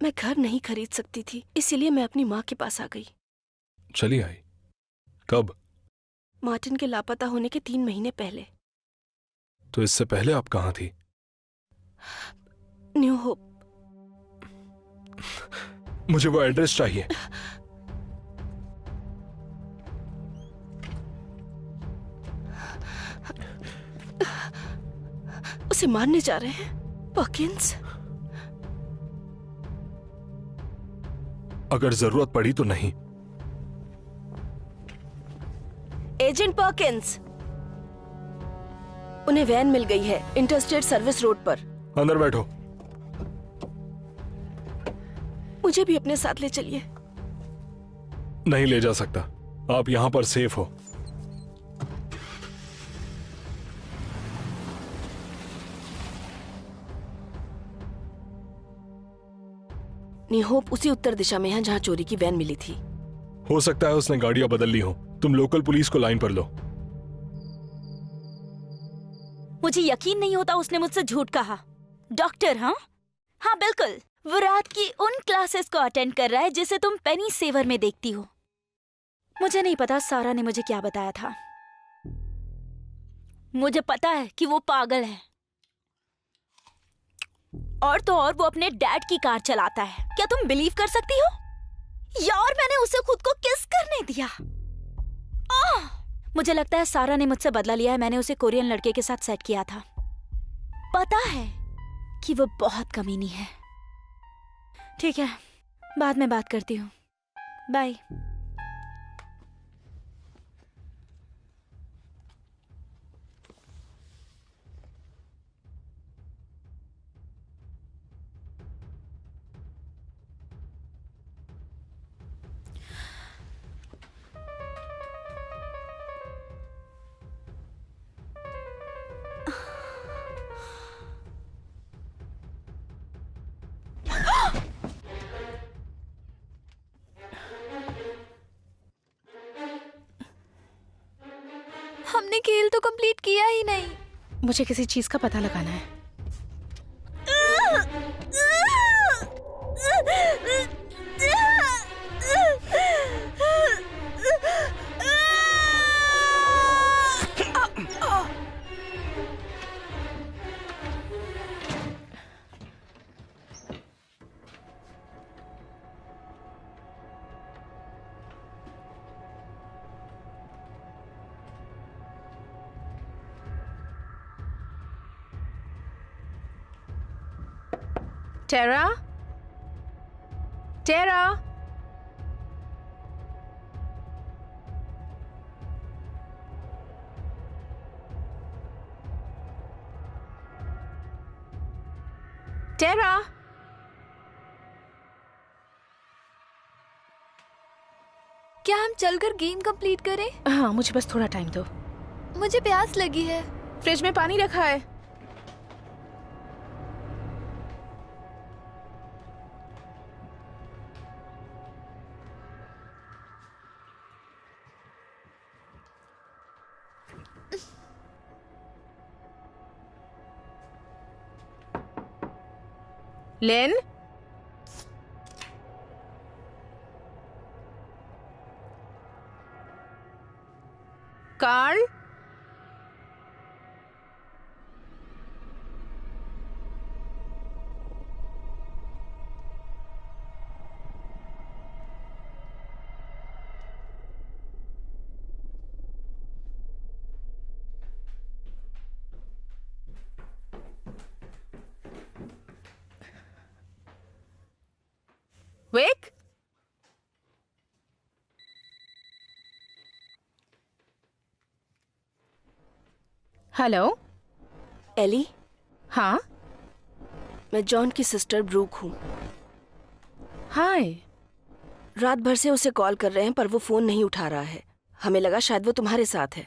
मैं घर नहीं खरीद सकती थी, इसीलिए मैं अपनी माँ के पास आ गई। चली आई? कब? मार्टिन के लापता होने के 3 महीने पहले। तो इससे पहले आप कहाँ थी? New hope. मुझे वो एड्रेस चाहिए। उसे मारने जा रहे हैं पर्किंस। अगर जरूरत पड़ी तो नहीं। एजेंट पर्किंस, उन्हें वैन मिल गई है इंटरस्टेट सर्विस रोड पर। अंदर बैठो। मुझे भी अपने साथ ले चलिए। नहीं ले जा सकता, आप यहां पर सेफ हो। न्यू होप उसी उत्तर दिशा में है जहां चोरी की वैन मिली थी। हो सकता है उसने गाड़ियां बदल ली हो। तुम लोकल पुलिस को लाइन पर लो। मुझे यकीन नहीं होता उसने मुझसे झूठ कहा। डॉक्टर? हाँ हाँ बिल्कुल, वो रात की उन क्लासेस को अटेंड कर रहा है जिसे तुम पेनी सेवर में देखती हो। मुझे नहीं पता सारा ने मुझे क्या बताया था। मुझे पता है कि वो पागल है, और तो और वो अपने डैड की कार चलाता है। क्या तुम बिलीव कर सकती हो? यार मैंने उसे खुद को किस करने दिया। मुझे लगता है सारा ने मुझसे बदला लिया है। मैंने उसे कोरियन लड़के के साथ सेट किया था। पता है कि वो बहुत कमीनी है। ठीक है, बाद में बात करती हूँ। बाय। हमने खेल तो कंप्लीट किया ही नहीं। मुझे किसी चीज का पता लगाना है। टेरा? टेरा? टेरा? क्या हम चलकर गेम कंप्लीट करें? हाँ, मुझे बस थोड़ा टाइम दो। मुझे प्यास लगी है। फ्रिज में पानी रखा है। लेन? कार्ल? विक? हेलो? एली? हाँ? मैं जॉन की सिस्टर ब्रूक हूँ। हाय। रात भर से उसे कॉल कर रहे हैं पर वो फोन नहीं उठा रहा है। हमें लगा शायद वो तुम्हारे साथ है।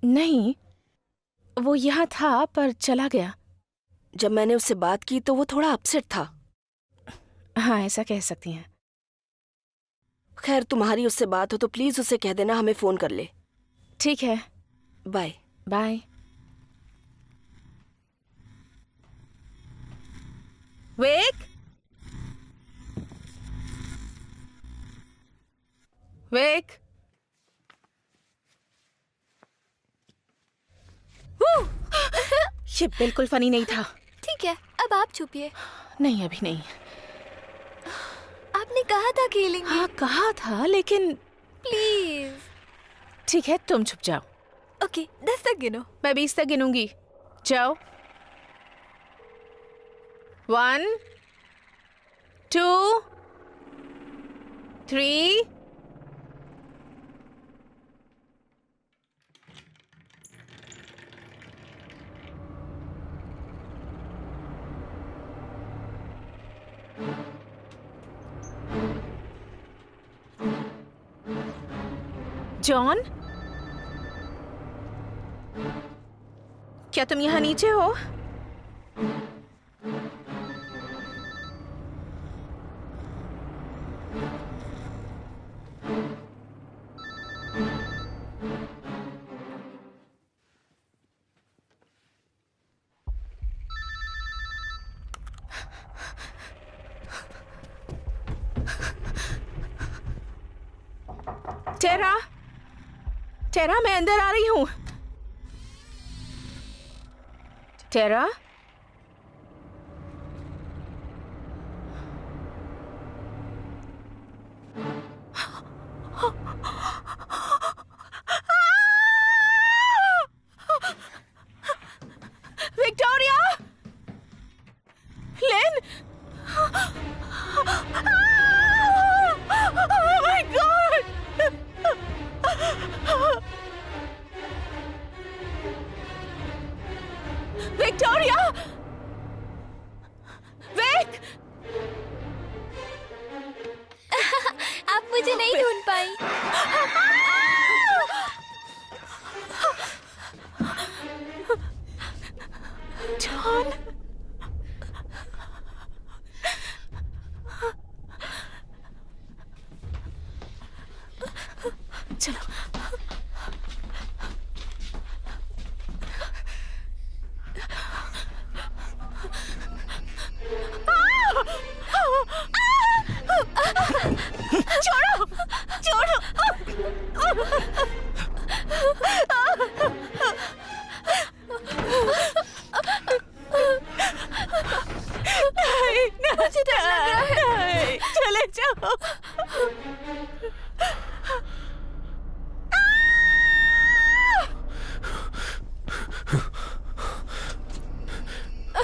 नहीं, वो यहाँ था पर चला गया। जब मैंने उससे बात की तो वो थोड़ा अपसेट था। हाँ, ऐसा कह सकती हैं। खैर, तुम्हारी उससे बात हो तो प्लीज उसे कह देना हमें फोन कर ले। ठीक है, बाय। बाय। वेक, वेक। ये बिल्कुल फनी नहीं था। ठीक है, अब आप छुपिए। नहीं, अभी नहीं। आपने कहा था खेलेंगे। हाँ, कहा था, लेकिन प्लीज। ठीक है, तुम छुप जाओ। ओके, 10 तक गिनो। मैं 20 तक गिनूंगी। जाओ। 1 2 3। जॉन, क्या तुम यहाँ नीचे हो? टेरा, टेरा, मैं अंदर आ रही हूँ। Terra, Victoria, Lynn, oh my God! Victoria, Vic, आप मुझे नहीं ढूंढ पाई। जॉन, चलो। छोड़ो, छोड़ो। नहीं, मुझे डर लग रहा है। नहीं, चले जाओ।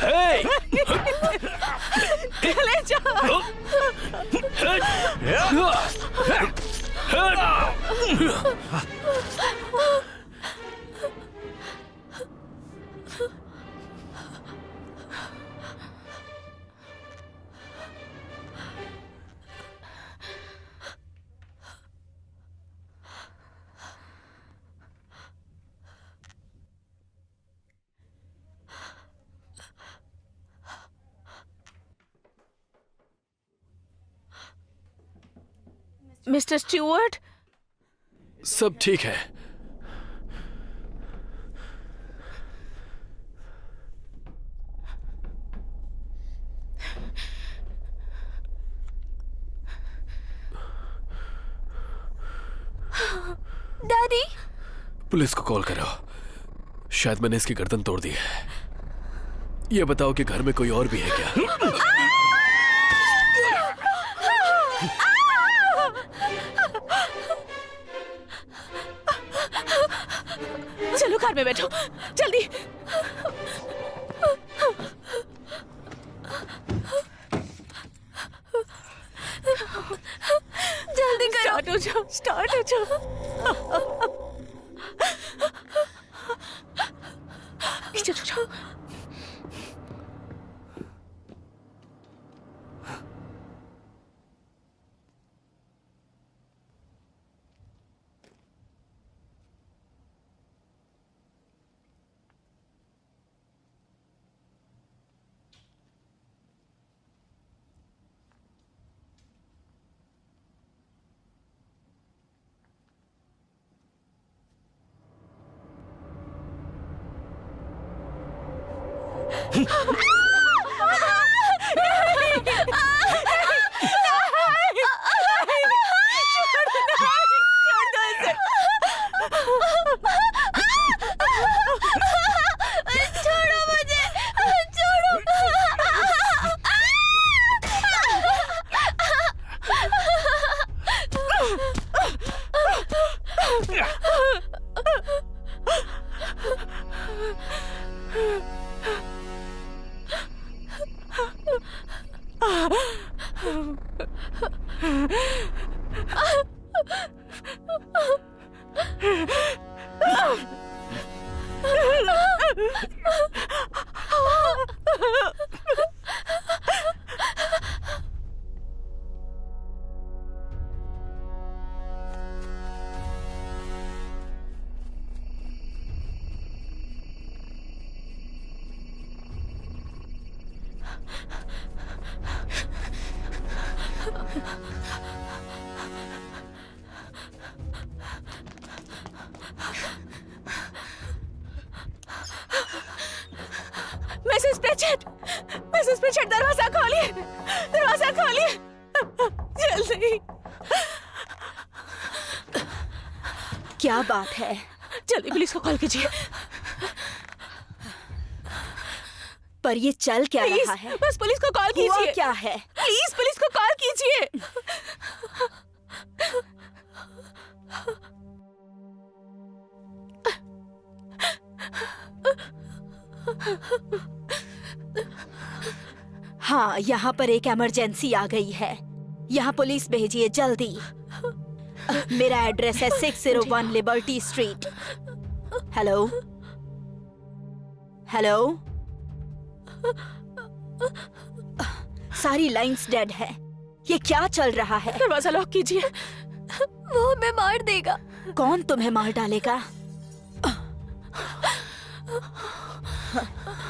Hey! चले जाओ। मिस्टर स्टुअर्ट, सब ठीक है। दादी, पुलिस को कॉल करो। शायद मैंने इसकी गर्दन तोड़ दी है। ये बताओ कि घर में कोई और भी है क्या? चलो कार में बैठो, जल्दी। जल्दी करो। स्टार्ट हो जाओ, स्टार्ट हो जाओ। नीचे छो जाओ। छोड़ो मुझे, छोड़ो। मिसेस प्रिचेट, दरवाजा खोलिए, दरवाजा खोलिए जल्दी। क्या बात है? जल्दी पुलिस को कॉल कीजिए। पर ये चल क्या रहा है? बस पुलिस को कॉल कीजिए। हुआ क्या है? प्लीज पुलिस को कॉल कीजिए। हाँ, यहाँ पर एक इमरजेंसी आ गई है। यहाँ पुलिस भेजिए जल्दी। मेरा एड्रेस है 601 लिबर्टी स्ट्रीट। हेलो हेलो, सारी लाइंस डेड है। ये क्या चल रहा है? दरवाजा लॉक कीजिए। वो हमें मार देगा। कौन तुम्हें मार डालेगा?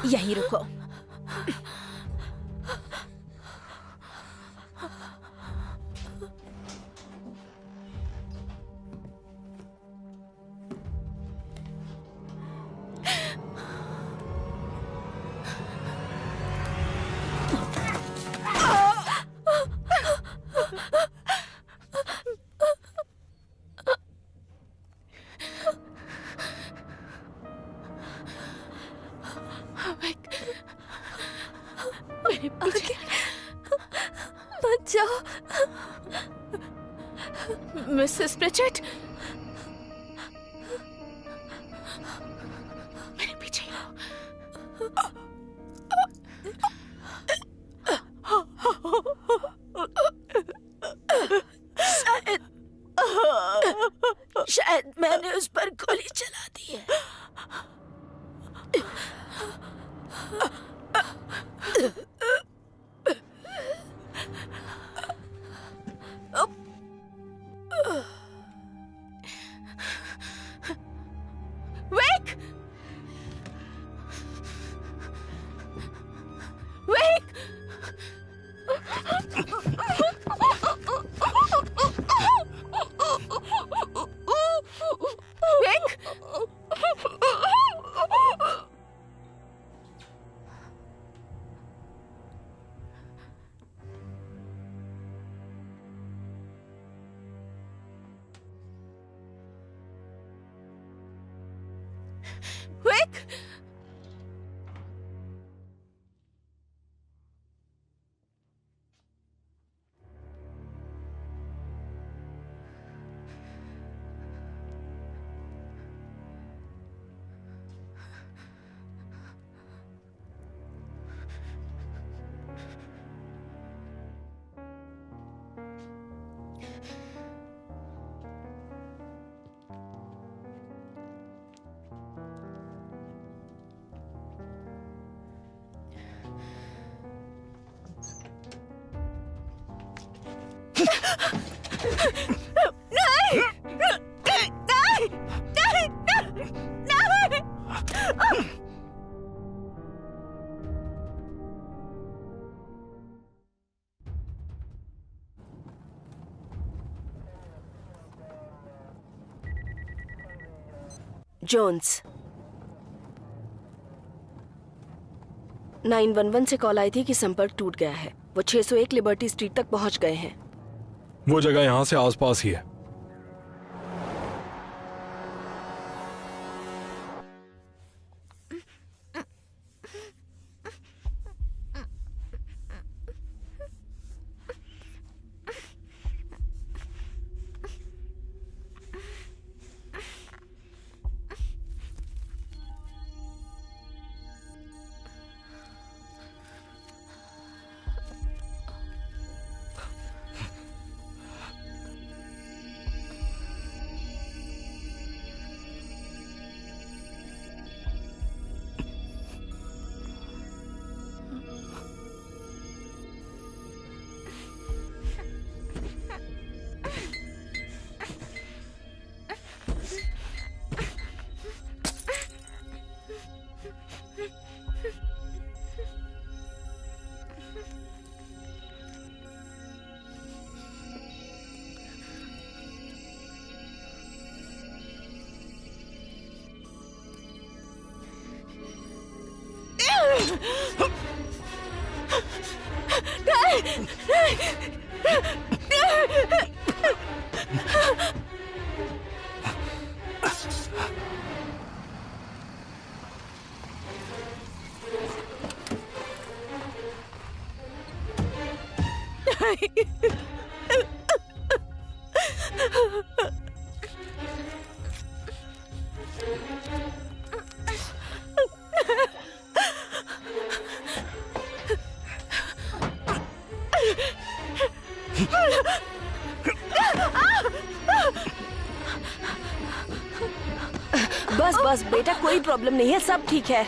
यहीं रुको। बचाओ मिसेस प्रिचेट, मेरे पीछे ही शायद मैंने उस पर गोली चला दी है। जोन्स, 911 से कॉल आई थी कि संपर्क टूट गया है। वो 601 लिबर्टी स्ट्रीट तक पहुंच गए हैं। वो जगह यहाँ से आसपास ही है। बस बस बेटा, कोई प्रॉब्लम नहीं है, सब ठीक है।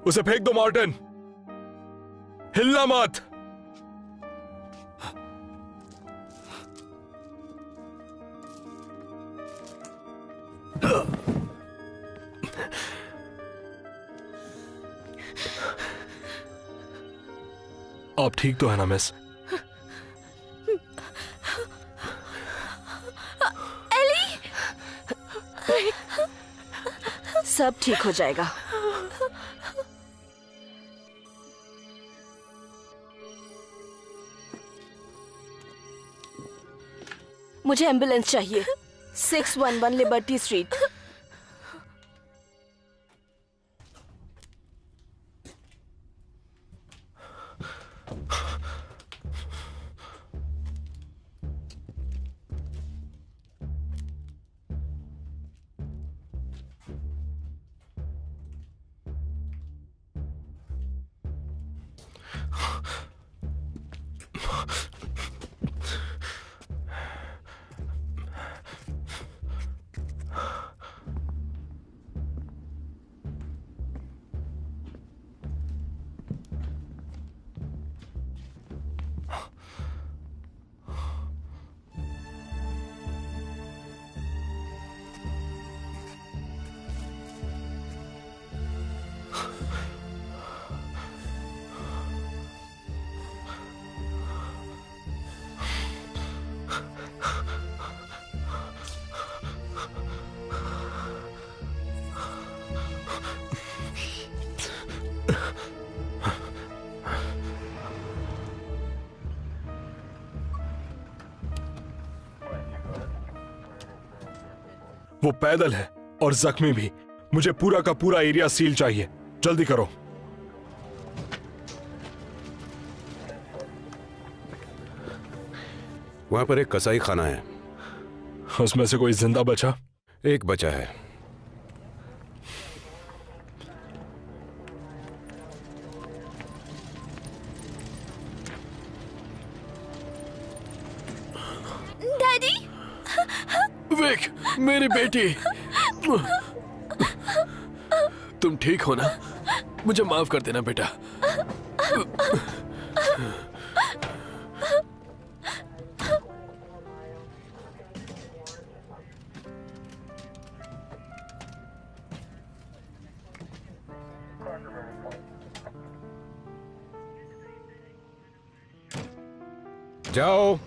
उसे फेंक दो मार्टिन, हिलना मत। आप ठीक तो है ना मिस? एली, सब ठीक हो जाएगा। मुझे एम्बुलेंस चाहिए। 611 लिबर्टी स्ट्रीट। वो पैदल है और जख्मी भी। मुझे पूरा का पूरा एरिया सील चाहिए। जल्दी करो। वहां पर एक कसाई खाना है। उसमें से कोई जिंदा बचा? एक बचा है। विक, मेरी बेटी, तुम ठीक हो ना? मुझे माफ कर देना बेटा। जाओ।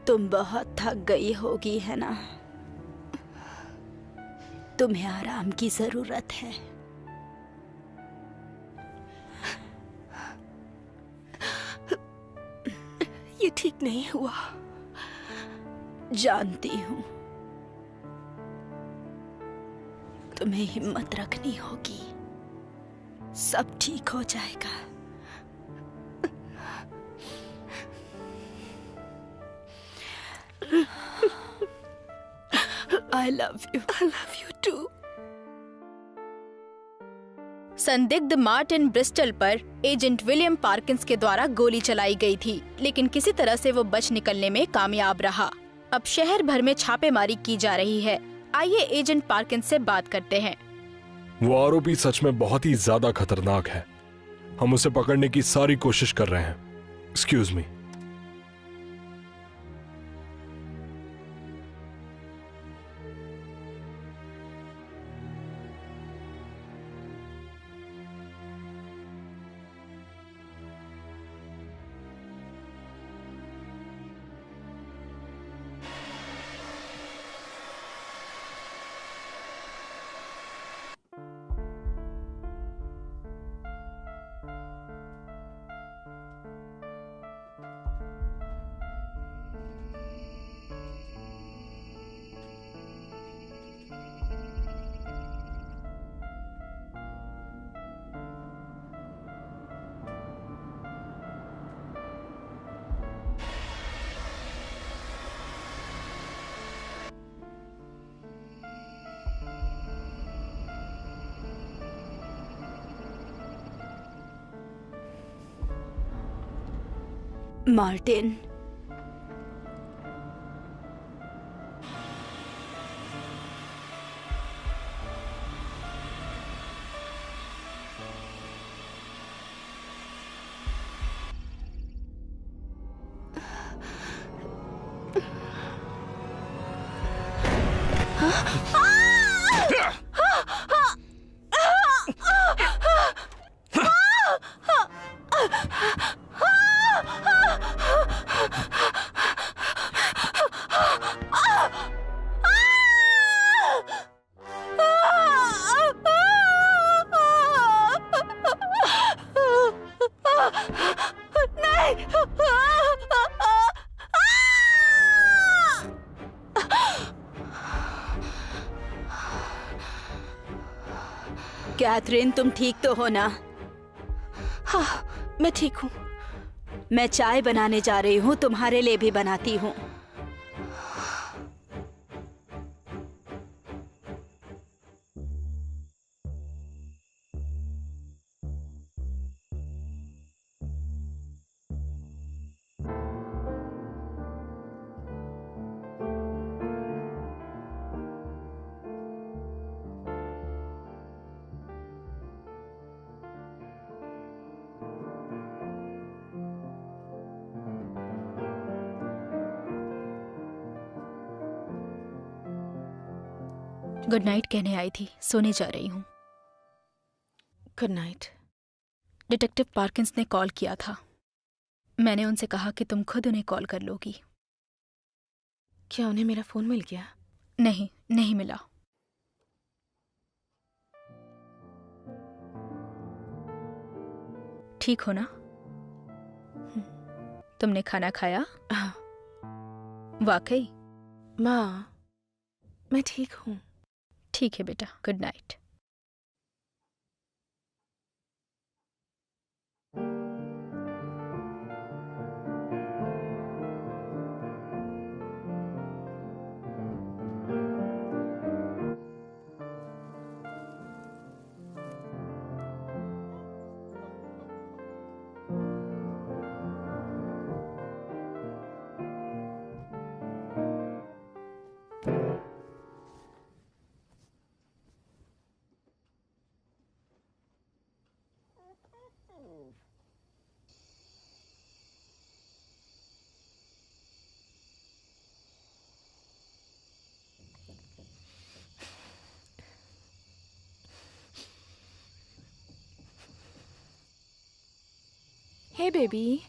तुम बहुत थक गई होगी है ना? तुम्हें आराम की जरूरत है। ये ठीक नहीं हुआ, जानती हूँ। तुम्हें हिम्मत रखनी होगी, सब ठीक हो जाएगा। I love you. I love you too. संदिग्ध मार्टिन ब्रिस्टल पर एजेंट विलियम पार्किंस के द्वारा गोली चलाई गई थी, लेकिन किसी तरह से वो बच निकलने में कामयाब रहा। अब शहर भर में छापेमारी की जा रही है। आइए एजेंट पार्किंस से बात करते हैं। वो आरोपी सच में बहुत ही ज्यादा खतरनाक है। हम उसे पकड़ने की सारी कोशिश कर रहे हैं। Excuse me. मार्टिन, कैथरीन, तुम ठीक तो हो ना? हाँ, मैं ठीक हूँ। मैं चाय बनाने जा रही हूँ, तुम्हारे लिए भी बनाती हूँ। गुड नाइट कहने आई थी, सोने जा रही हूँ। Good night. डिटेक्टिव पार्किंस ने कॉल किया था। मैंने उनसे कहा कि तुम खुद उन्हें कॉल कर लोगी। क्या उन्हें मेरा फोन मिल गया? नहीं, नहीं मिला। ठीक हो ना? तुमने खाना खाया? हाँ। वाकई? माँ, मैं ठीक हूँ। ठीक है बेटा, गुड नाइट। हे बेबी,